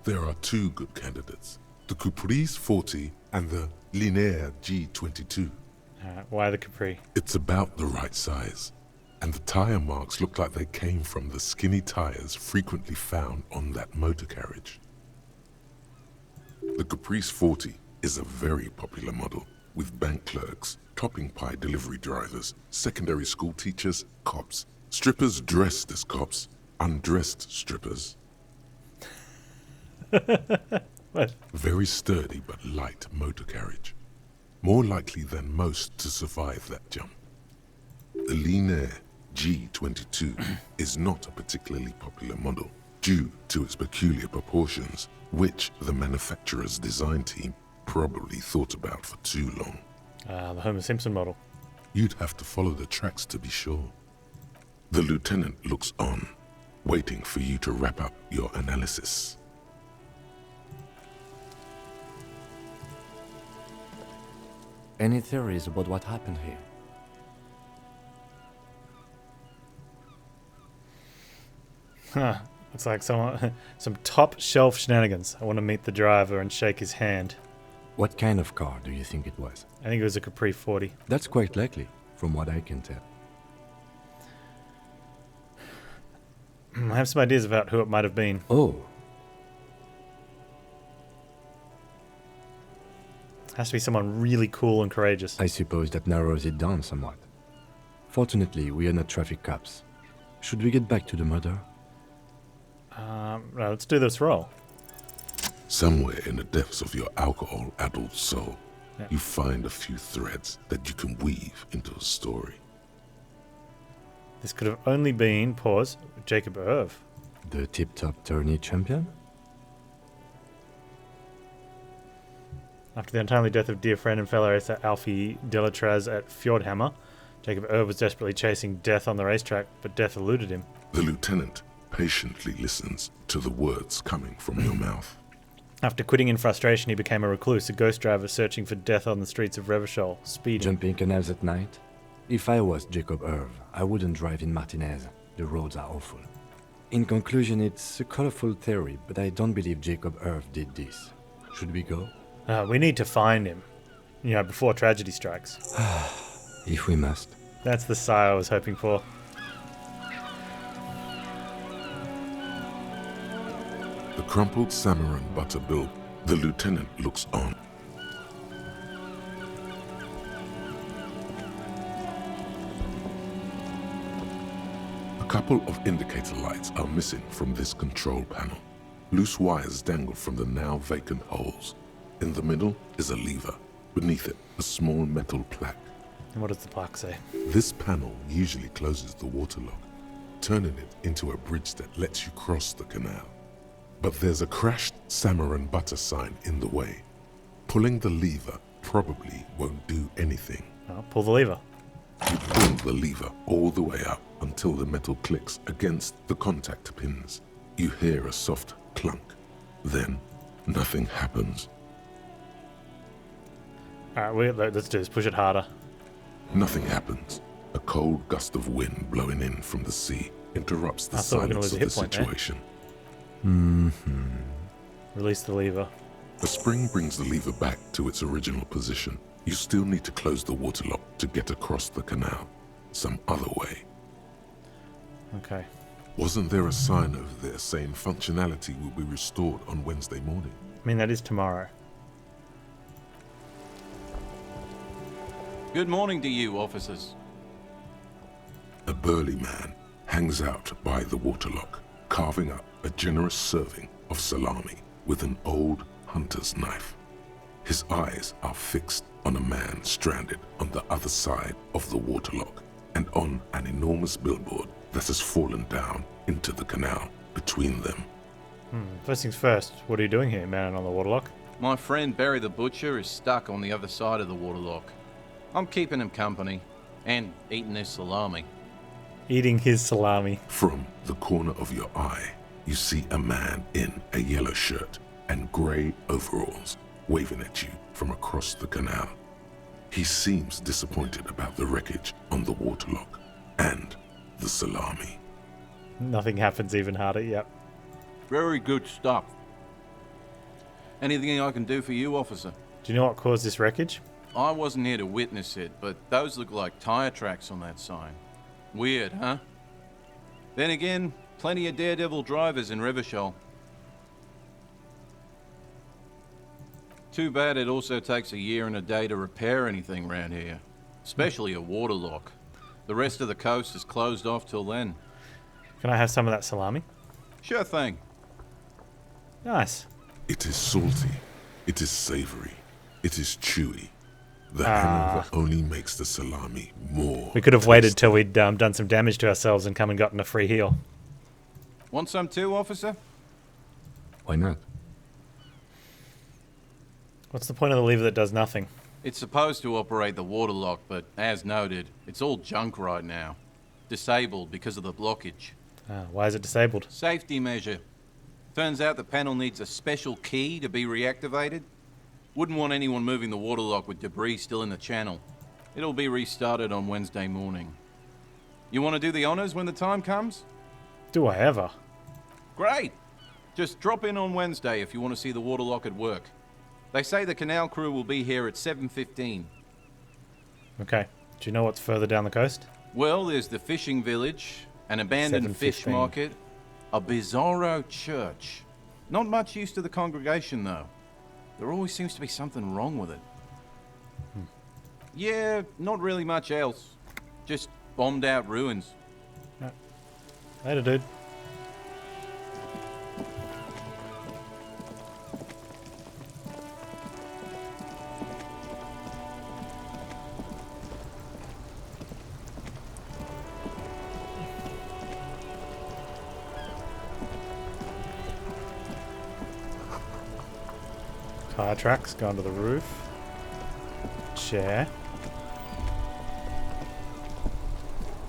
There are two good candidates, the Caprice 40 and the Linear G22. Why the Capri? It's about the right size, and the tire marks look like they came from the skinny tires frequently found on that motor carriage. The Caprice 40 is a very popular model, with bank clerks, topping pie delivery drivers, secondary school teachers, cops, strippers dressed as cops, undressed strippers. What? Very sturdy but light motor carriage. More likely than most to survive that jump. The Linear G22 is not a particularly popular model due to its peculiar proportions, which the manufacturer's design team probably thought about for too long. The Homer Simpson model. You'd have to follow the tracks to be sure. The lieutenant looks on, waiting for you to wrap up your analysis. Any theories about what happened here? Huh. Looks like some top shelf shenanigans. I want to meet the driver and shake his hand. What kind of car do you think it was? I think it was a Capri 40. That's quite likely, from what I can tell. I have some ideas about who it might have been. Oh. Has to be someone really cool and courageous. I suppose that narrows it down somewhat. Fortunately, we are not traffic cops. Should we get back to the murder? No, let's do this roll. Somewhere in the depths of your alcohol-addled soul, Yeah. you find a few threads that you can weave into a story. This could have only been, pause, Jacob Irv. The tip-top tourney champion? After the untimely death of dear friend and fellow racer Alfie Delatraz at Fjordhammer, Jacob Irv was desperately chasing death on the racetrack, but death eluded him. The lieutenant patiently listens to the words coming from your mouth. After quitting in frustration, he became a recluse, a ghost driver searching for death on the streets of Revachol, speeding. Jumping canals at night? If I was Jacob Irv, I wouldn't drive in Martinez. The roads are awful. In conclusion, it's a colorful theory, but I don't believe Jacob Irv did this. Should we go? We need to find him. Before tragedy strikes. If we must. That's the sigh I was hoping for. The crumpled Samaran butter bill. The lieutenant looks on. A couple of indicator lights are missing from this control panel. Loose wires dangle from the now vacant holes. In the middle is a lever. Beneath it, a small metal plaque. And what does the plaque say? This panel usually closes the waterlock, turning it into a bridge that lets you cross the canal. But there's a crashed salmon and butter sign in the way. Pulling the lever probably won't do anything. Oh, pull the lever. You pull the lever all the way up until the metal clicks against the contact pins. You hear a soft clunk. Then, nothing happens. Alright, let's do this. Push it harder. Nothing happens. A cold gust of wind blowing in from the sea interrupts the silence of the situation. Release the lever. The spring brings the lever back to its original position. You still need to close the waterlock to get across the canal. Some other way. Okay. Wasn't there a sign over there saying functionality will be restored on Wednesday morning? I mean, that is tomorrow. Good morning to you, officers. A burly man hangs out by the waterlock, carving up a generous serving of salami with an old hunter's knife. His eyes are fixed on a man stranded on the other side of the waterlock and on an enormous billboard that has fallen down into the canal between them. First things first, what are you doing here, man on the waterlock? My friend Barry the Butcher is stuck on the other side of the waterlock. I'm keeping him company and eating his salami. Eating his salami. From the corner of your eye, you see a man in a yellow shirt and grey overalls waving at you from across the canal. He seems disappointed about the wreckage on the waterlock and the salami. Nothing happens even harder, yep. Very good stuff. Anything I can do for you, officer? Do you know what caused this wreckage? I wasn't here to witness it, but those look like tire tracks on that sign. Weird, huh? Then again, plenty of daredevil drivers in Rivershoal. Too bad it also takes a year and a day to repair anything around here. Especially a waterlock. The rest of the coast is closed off till then. Can I have some of that salami? Sure thing. Nice. It is salty. It is savory. It is chewy. The hangover only makes the salami more We could have tasty. waited till we'd done some damage to ourselves and come and gotten a free heal. Want some too, officer? Why not? What's the point of the lever that does nothing? It's supposed to operate the waterlock, but as noted, it's all junk right now. Disabled because of the blockage. Why is it disabled? Safety measure. Turns out the panel needs a special key to be reactivated. Wouldn't want anyone moving the waterlock with debris still in the channel. It'll be restarted on Wednesday morning. You want to do the honors when the time comes? Do I ever? Great! Just drop in on Wednesday if you want to see the waterlock at work. They say the canal crew will be here at 7:15. Okay. Do you know what's further down the coast? Well, there's the fishing village, an abandoned fish 7:15. market, a bizarro church. Not much use to the congregation, though. There always seems to be something wrong with it. Yeah, not really much else. Just bombed out ruins. Later, dude. Tire tracks going to the roof. Chair.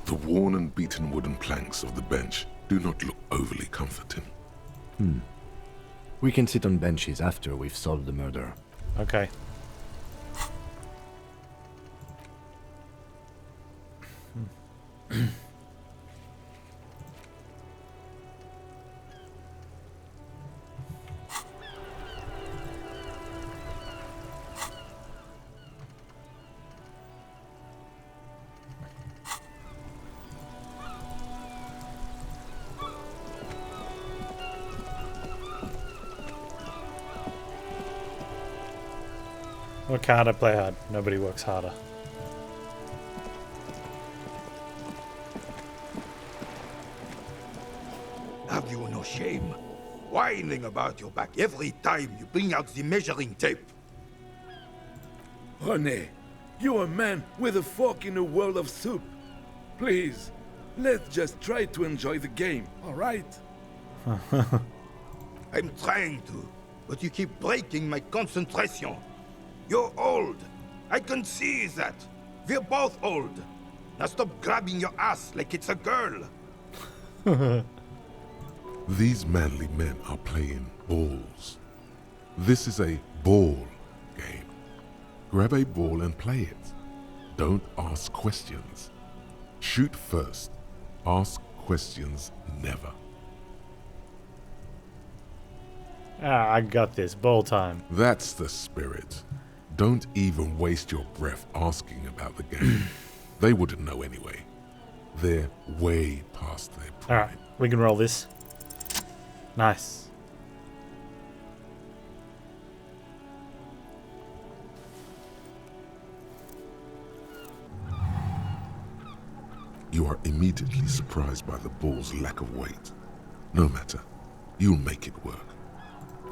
The worn and beaten wooden planks of the bench do not look overly comforting. We can sit on benches after we've solved the murder. Okay. Work harder, play hard. Nobody works harder. Have you no shame? whining about your back every time you bring out the measuring tape. René, you're a man with a fork in a world of soup. Please, let's just try to enjoy the game, alright? I'm trying to, but you keep breaking my concentration. You're old. I can see that. We're both old. Now stop grabbing your ass like it's a girl. These manly men are playing balls. This is a ball game. Grab a ball and play it. Don't ask questions. Shoot first. Ask questions never. I got this. Ball time. That's the spirit. Don't even waste your breath asking about the game. They wouldn't know anyway. They're way past their prime. Alright, we can roll this. Nice. You are immediately surprised by the ball's lack of weight. No matter. You'll make it work.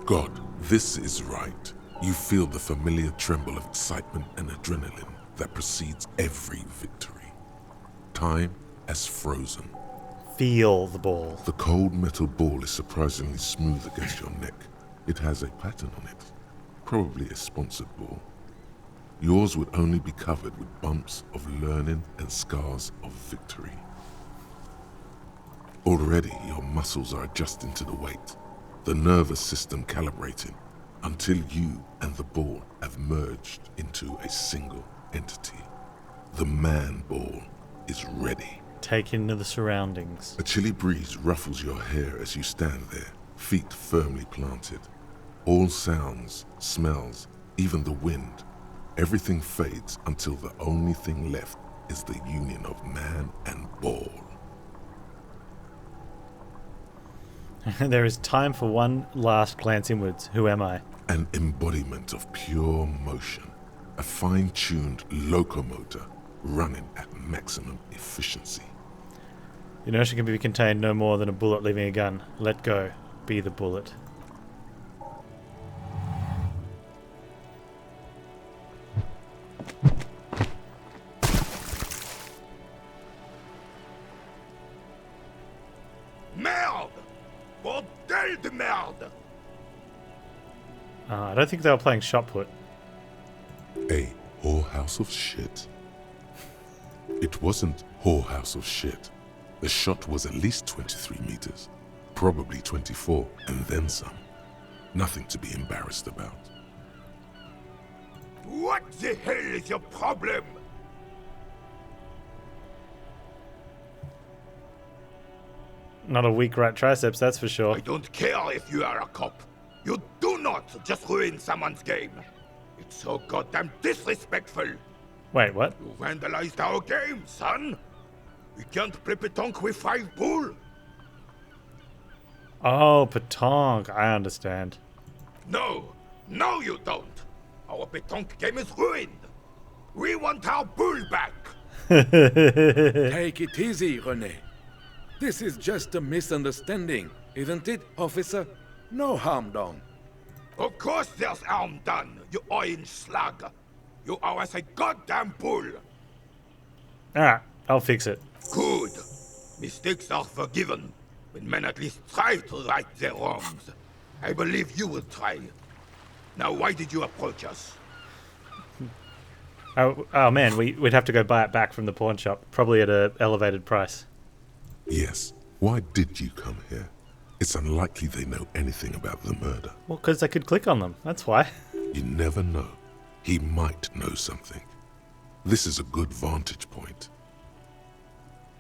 God, this is right. You feel the familiar tremble of excitement and adrenaline that precedes every victory. Time has frozen. Feel the ball. The cold metal ball is surprisingly smooth against your neck. It has a pattern on it. Probably a sponsored ball. Yours would only be covered with bumps of learning and scars of victory. Already your muscles are adjusting to the weight, the nervous system calibrating, until you and the ball have merged into a single entity. The man ball is ready. Take into the surroundings. A chilly breeze ruffles your hair as you stand there, feet firmly planted. All sounds, smells, even the wind, everything fades until the only thing left is the union of man and ball. There is time for one last glance inwards. Who am I? An embodiment of pure motion. A fine-tuned locomotor running at maximum efficiency. Inertia can be contained no more than a bullet leaving a gun. Let go. Be the bullet. Merde! Bordel de merde! I don't think they were playing shot put. A whorehouse of shit? It wasn't whorehouse of shit. The shot was at least 23 meters. Probably 24, and then some. Nothing to be embarrassed about. What the hell is your problem? Not a weak right triceps, that's for sure. I don't care if you are a cop. You do not just ruin someone's game. It's so goddamn disrespectful. Wait, what? You vandalized our game, son. We can't play pétanque with 5 bull. Oh, pétanque. I understand. No, you don't. Our pétanque game is ruined. We want our bull back. Take it easy, René. This is just a misunderstanding, isn't it, officer? No harm done. Of course there's harm done, you orange slug. You owe us a goddamn bull. Alright, I'll fix it. Good. Mistakes are forgiven when men at least try to right their wrongs. I believe you will try. Now, why did you approach us? Oh man, we'd have to go buy it back from the pawn shop, probably at an elevated price. Yes. Why did you come here? It's unlikely they know anything about the murder. Well, because I could click on them, that's why. You never know. He might know something. This is a good vantage point.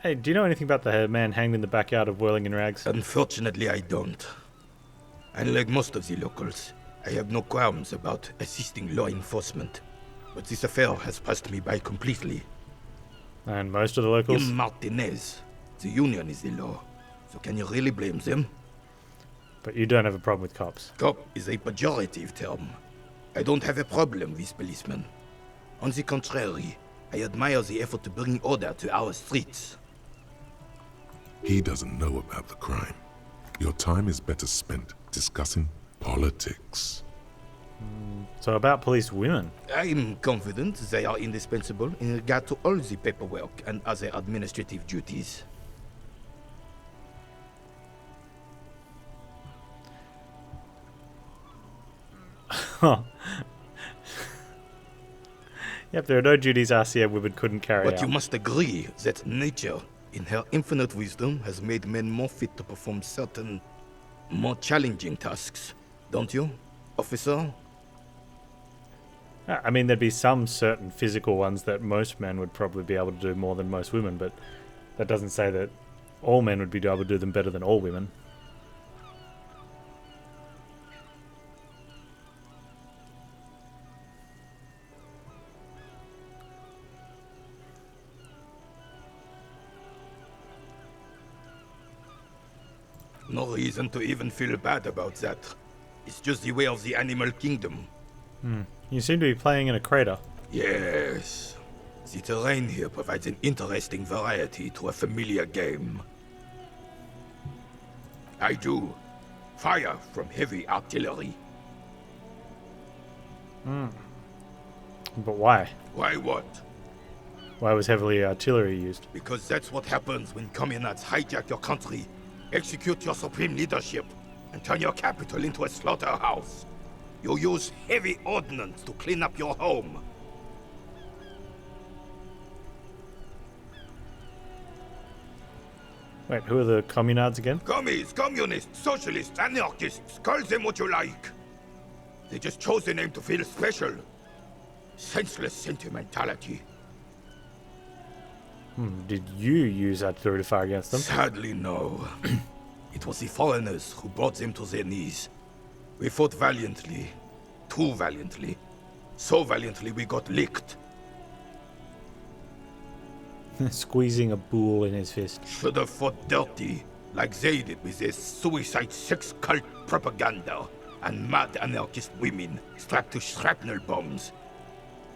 Hey, do you know anything about the man hanged in the backyard of Whirling in Rags? Unfortunately, I don't. Unlike most of the locals, I have no qualms about assisting law enforcement. But this affair has passed me by completely. And most of the locals? In Martinez, the union is the law. So can you really blame them? But you don't have a problem with cops. Cop is a pejorative term. I don't have a problem with policemen. On the contrary, I admire the effort to bring order to our streets. He doesn't know about the crime. Your time is better spent discussing politics. So about police women. I'm confident they are indispensable in regard to all the paperwork and other administrative duties. Yep, there are no duties RCM women couldn't carry But out. you must agree that nature, in her infinite wisdom, has made men more fit to perform certain, more challenging tasks. Don't you, officer? I mean, there'd be some certain physical ones that most men would probably be able to do more than most women, but that doesn't say that all men would be able to do them better than all women. No reason to even feel bad about that. It's just the way of the animal kingdom. You seem to be playing in a crater. Yes. The terrain here provides an interesting variety to a familiar game. I do. Fire from heavy artillery. But why? Why what? Why was heavily artillery used? Because that's what happens when communards hijack your country, execute your supreme leadership, and turn your capital into a slaughterhouse. You use heavy ordnance to clean up your home. Wait, who are the communards again? Commies, communists, socialists, anarchists, call them what you like. They just chose the name to feel special. Senseless sentimentality. Did you use artillery to fire against them? Sadly, no. It was the foreigners who brought them to their knees. We fought valiantly. Too valiantly. So valiantly we got licked. Squeezing a bull in his fist. Should have fought dirty, like they did with their suicide sex cult propaganda and mad anarchist women strapped to shrapnel bombs.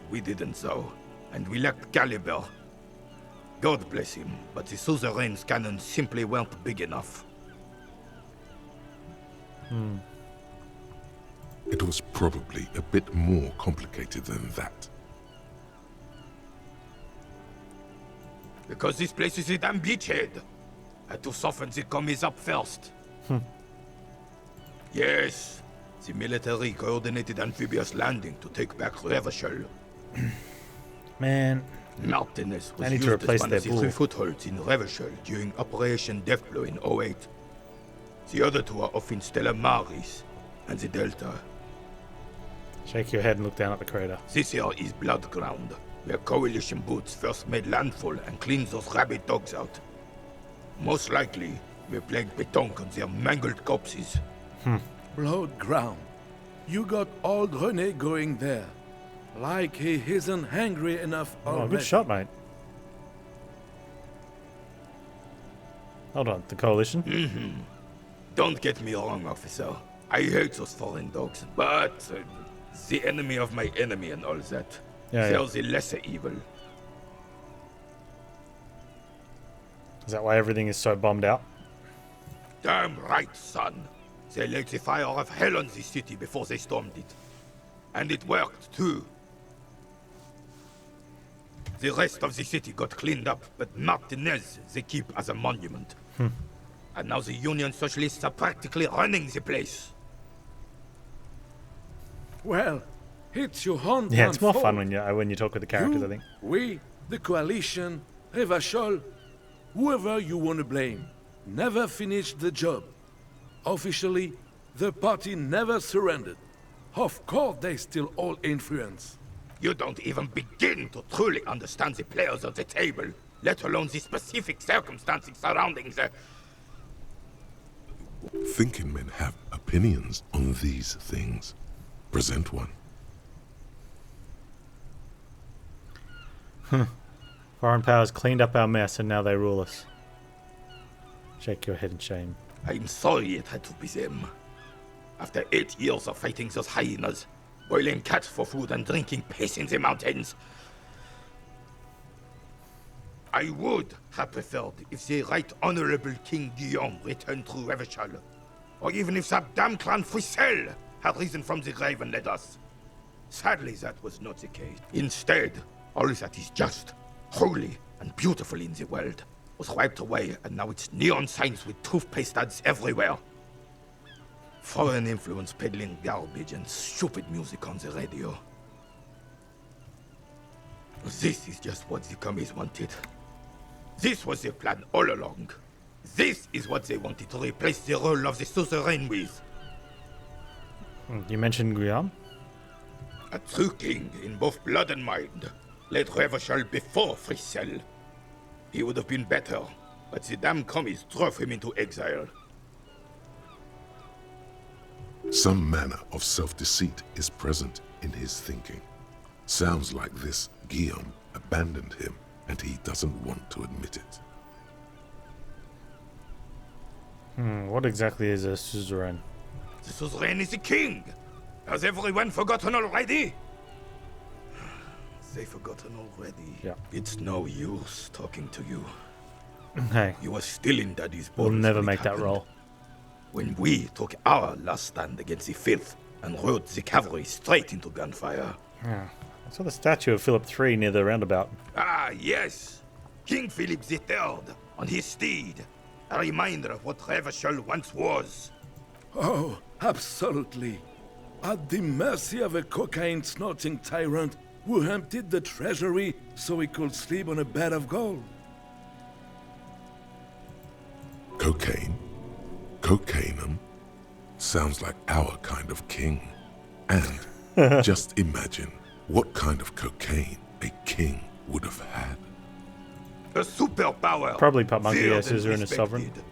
We didn't though, and we lacked caliber. God bless him, but the suzerain's cannons simply weren't big enough. It was probably a bit more complicated than that. Because this place is a damn beachhead. Had to soften the commies up first. Yes, the military coordinated amphibious landing to take back Revachol. Man, Martinez I was need to used replace as one their of the bull. 3 footholds in Revachol during Operation Deathblow in 08. The other 2 are off in Stella Maris and the Delta. Shake your head and look down at the crater. This here is Blood Ground, where coalition boots first made landfall and cleaned those rabid dogs out. Most likely, we plagued Betonk on their mangled corpses. Blood ground. You got old René going there. Like he isn't hungry enough Oh, already. good shot, mate. Hold on, the coalition? Don't get me wrong, officer. I hate those foreign dogs, but the enemy of my enemy and all that. Yeah, They're yeah. the lesser evil. Is that why everything is so bombed out? Damn right, son. They lit the fire of hell on the city before they stormed it. And it worked, too. The rest of the city got cleaned up, but Martinez they keep as a monument. And now the Union Socialists are practically running the place. Well, it's your own Yeah, it's more fault. fun when you talk with the characters, You, I think. we, the coalition, Revachol, whoever you want to blame, never finished the job. Officially, the party never surrendered. Of course, they still all influence. You don't even begin to truly understand the players of the table, let alone the specific circumstances surrounding the... Thinking men have opinions on these things. Present one. Foreign powers cleaned up our mess and now they rule us. Shake your head in shame. I'm sorry it had to be them. After 8 years of fighting those hyenas, boiling cats for food and drinking piss in the mountains, I would have preferred if the Right Honorable King Guillaume returned through Revachol. or even if that damn clan Frisell had risen from the grave and led us. Sadly, that was not the case. Instead, all that is just, holy, and beautiful in the world was wiped away, and now it's neon signs with toothpaste ads everywhere. Foreign influence peddling garbage and stupid music on the radio. This is just what the commies wanted. This was their plan all along. This is what they wanted to replace the role of the suzerain with. You mentioned Guillaume? A true king in both blood and mind led Revachol before Frisell. He would have been better, but the damn commies drove him into exile. Some manner of self-deceit is present in his thinking. Sounds like this Guillaume abandoned him, and he doesn't want to admit it. What exactly is a suzerain? The suzerain is the king! Has everyone forgotten already? They forgotten already. Yeah. It's no use talking to you. Hey. You were still in Daddy's We'll borders never when it make that happened. role. When we took our last stand against the filth and rode the cavalry straight into gunfire. Yeah. I saw the statue of Philip III near the roundabout. Ah, yes! King Philip III on his steed. A reminder of what Revachol once was. Oh, absolutely. At the mercy of a cocaine-snorting tyrant who emptied the treasury so he could sleep on a bed of gold. Cocaine? Cocainum? Sounds like our kind of king. And just imagine what kind of cocaine a king would have had. A superpower. Probably put monkey feared asses and are in a sovereign. respected.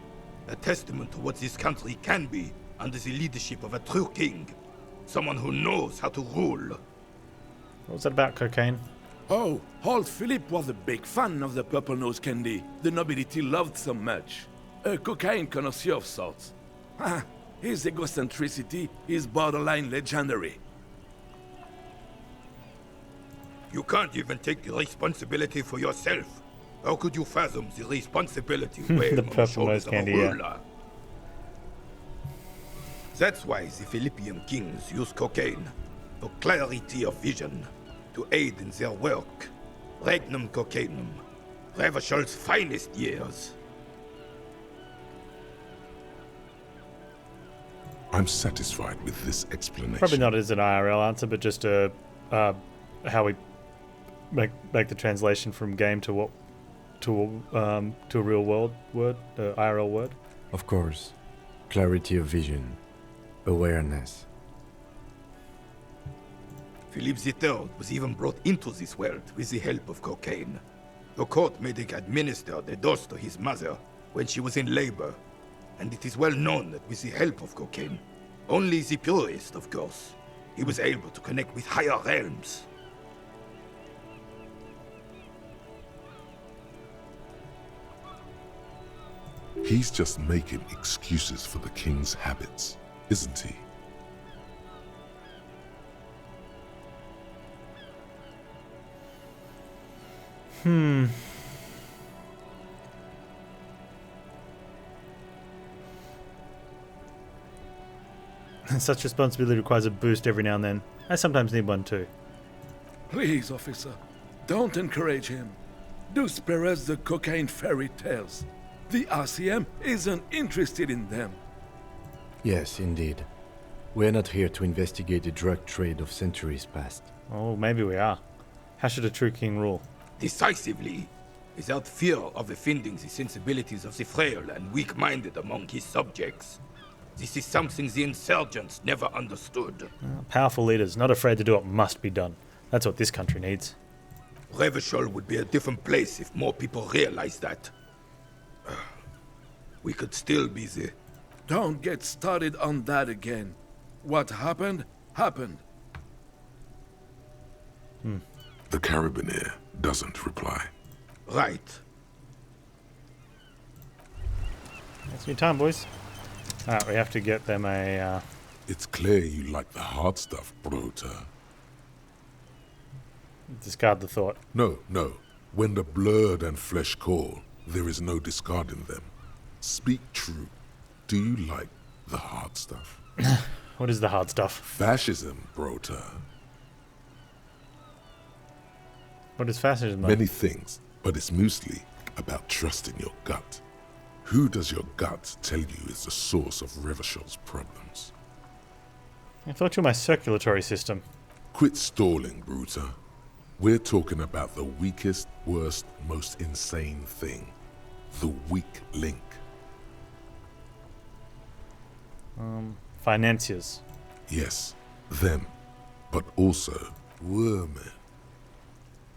A testament to what this country can be under the leadership of a true king. Someone who knows how to rule. What was that about cocaine? Oh, old Philip was a big fan of the purple nose candy the nobility loved so much. A cocaine connoisseur of sorts. His egocentricity is borderline legendary. You can't even take the responsibility for yourself. How could you fathom the responsibility weighing The on the purple shoulders nose of candy, a yeah. ruler? That's why the Philippian kings use cocaine for clarity of vision, to aid in their work. Regnum cocainum, Revachol's finest years. I'm satisfied with this explanation. Probably not as an IRL answer, but just how we make the translation from game to what to a real world word, IRL word. Of course. Clarity of vision. Awareness. Philip III was even brought into this world with the help of cocaine. The court made him administer the dose to his mother when she was in labor, and it is well known that with the help of cocaine, only the purest, of course, he was able to connect with higher realms. He's just making excuses for the king's habits, isn't he? Such responsibility requires a boost every now and then. I sometimes need one too. Please, officer, don't encourage him. Do spare us the cocaine fairy tales. The RCM isn't interested in them. Yes, indeed. We're not here to investigate the drug trade of centuries past. Oh, maybe we are. How should a true king rule? Decisively, without fear of offending the sensibilities of the frail and weak-minded among his subjects. This is something the insurgents never understood. Powerful leaders, not afraid to do what must be done. That's what this country needs. Revachol would be a different place if more people realized that. We could still be the... Don't get started on that again. What happened, happened. The carabiner doesn't reply. Right. That's your time, boys. Alright, we have to get them a... It's clear you like the hard stuff, Bruder. Discard the thought. No. When the blood and flesh call, there is no discarding them. Speak true. Do you like The hard stuff. What is the hard stuff? Fascism, brota. What is fascism, though? Many things, but it's mostly about trusting your gut. Who does your gut tell you is the source of Revishol's problems? I thought you were my circulatory system. Quit stalling, Bruta. We're talking about the weakest, worst, most insane thing. The weak link. Financiers. Yes, them. But also, Wermen.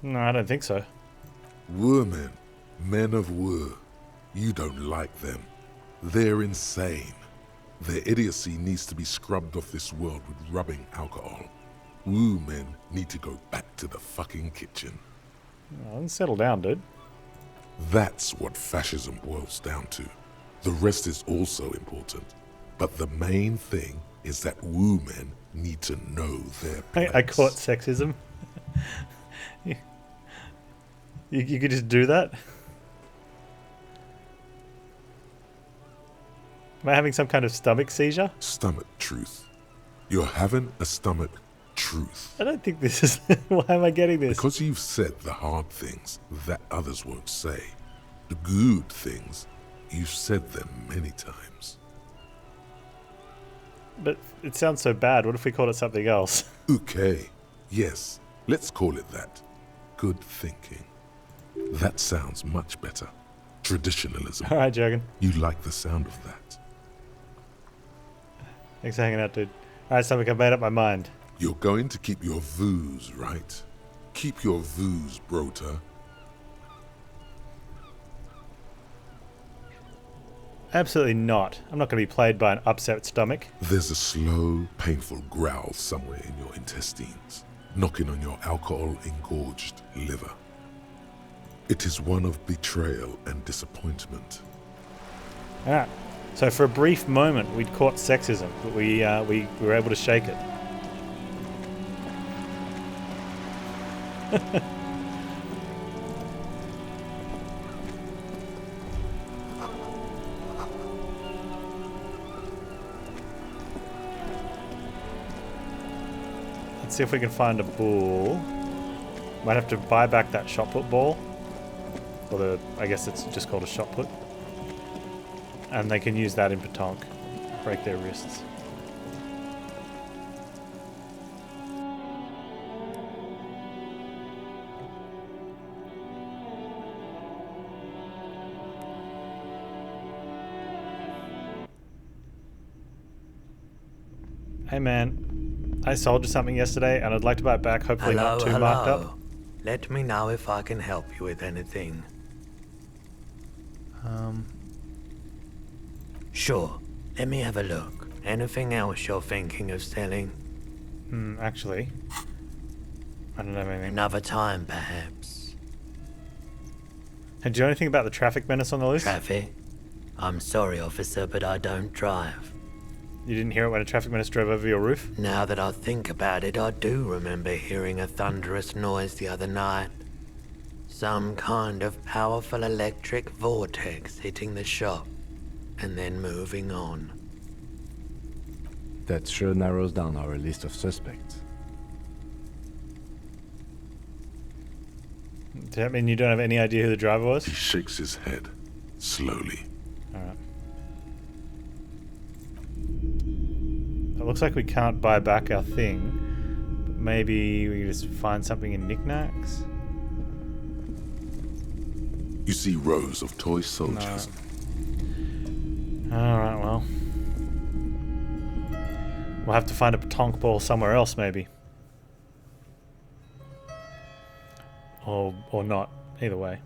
No, I don't think so. Wermen. Men of Wer. You don't like them. They're insane. Their idiocy needs to be scrubbed off this world with rubbing alcohol. Wu men need to go back to the fucking kitchen. Oh, settle down, dude. That's what fascism boils down to. The rest is also important. But the main thing is that Wu men need to know their place. I caught sexism. you could just do that? Am I having some kind of stomach seizure? Stomach truth. You're having a stomach truth. I don't think this is... Why am I getting this? Because you've said the hard things that others won't say. The good things, you've said them many times. But it sounds so bad. What if we called it something else? Okay. Yes, let's call it that. Good thinking. That sounds much better. Traditionalism. All right, Jurgen. You like the sound of that. Thanks for hanging out, dude. All right, Stomach, I've made up my mind. You're going to keep your vooz, right? Keep your vooz, brota. Absolutely not. I'm not going to be played by an upset stomach. There's a slow, painful growl somewhere in your intestines, knocking on your alcohol-engorged liver. It is one of betrayal and disappointment. All right. So for a brief moment, we'd caught sexism, but we were able to shake it. Let's see if we can find a ball. Might have to buy back that shot put ball. Or I guess it's just called a shot put. And they can use that in Petanque. Break their wrists. Hey man, I sold you something yesterday and I'd like to buy it back, hopefully not too marked up. Let me know if I can help you with anything. Sure. Let me have a look. Anything else you're thinking of selling? Actually, I don't have anything. Another time, perhaps. Hey, do you know anything about the traffic menace on the loose? Traffic? I'm sorry, officer, but I don't drive. You didn't hear it when a traffic menace drove over your roof? Now that I think about it, I do remember hearing a thunderous noise the other night. Some kind of powerful electric vortex hitting the shop, and then moving on. That sure narrows down our list of suspects. Does that mean you don't have any idea who the driver was? He shakes his head, slowly. Alright. It looks like we can't buy back our thing, but maybe we can just find something in knickknacks? You see rows of toy soldiers. No. Alright, well. We'll have to find a Petanque ball somewhere else, maybe. Or not. Either way.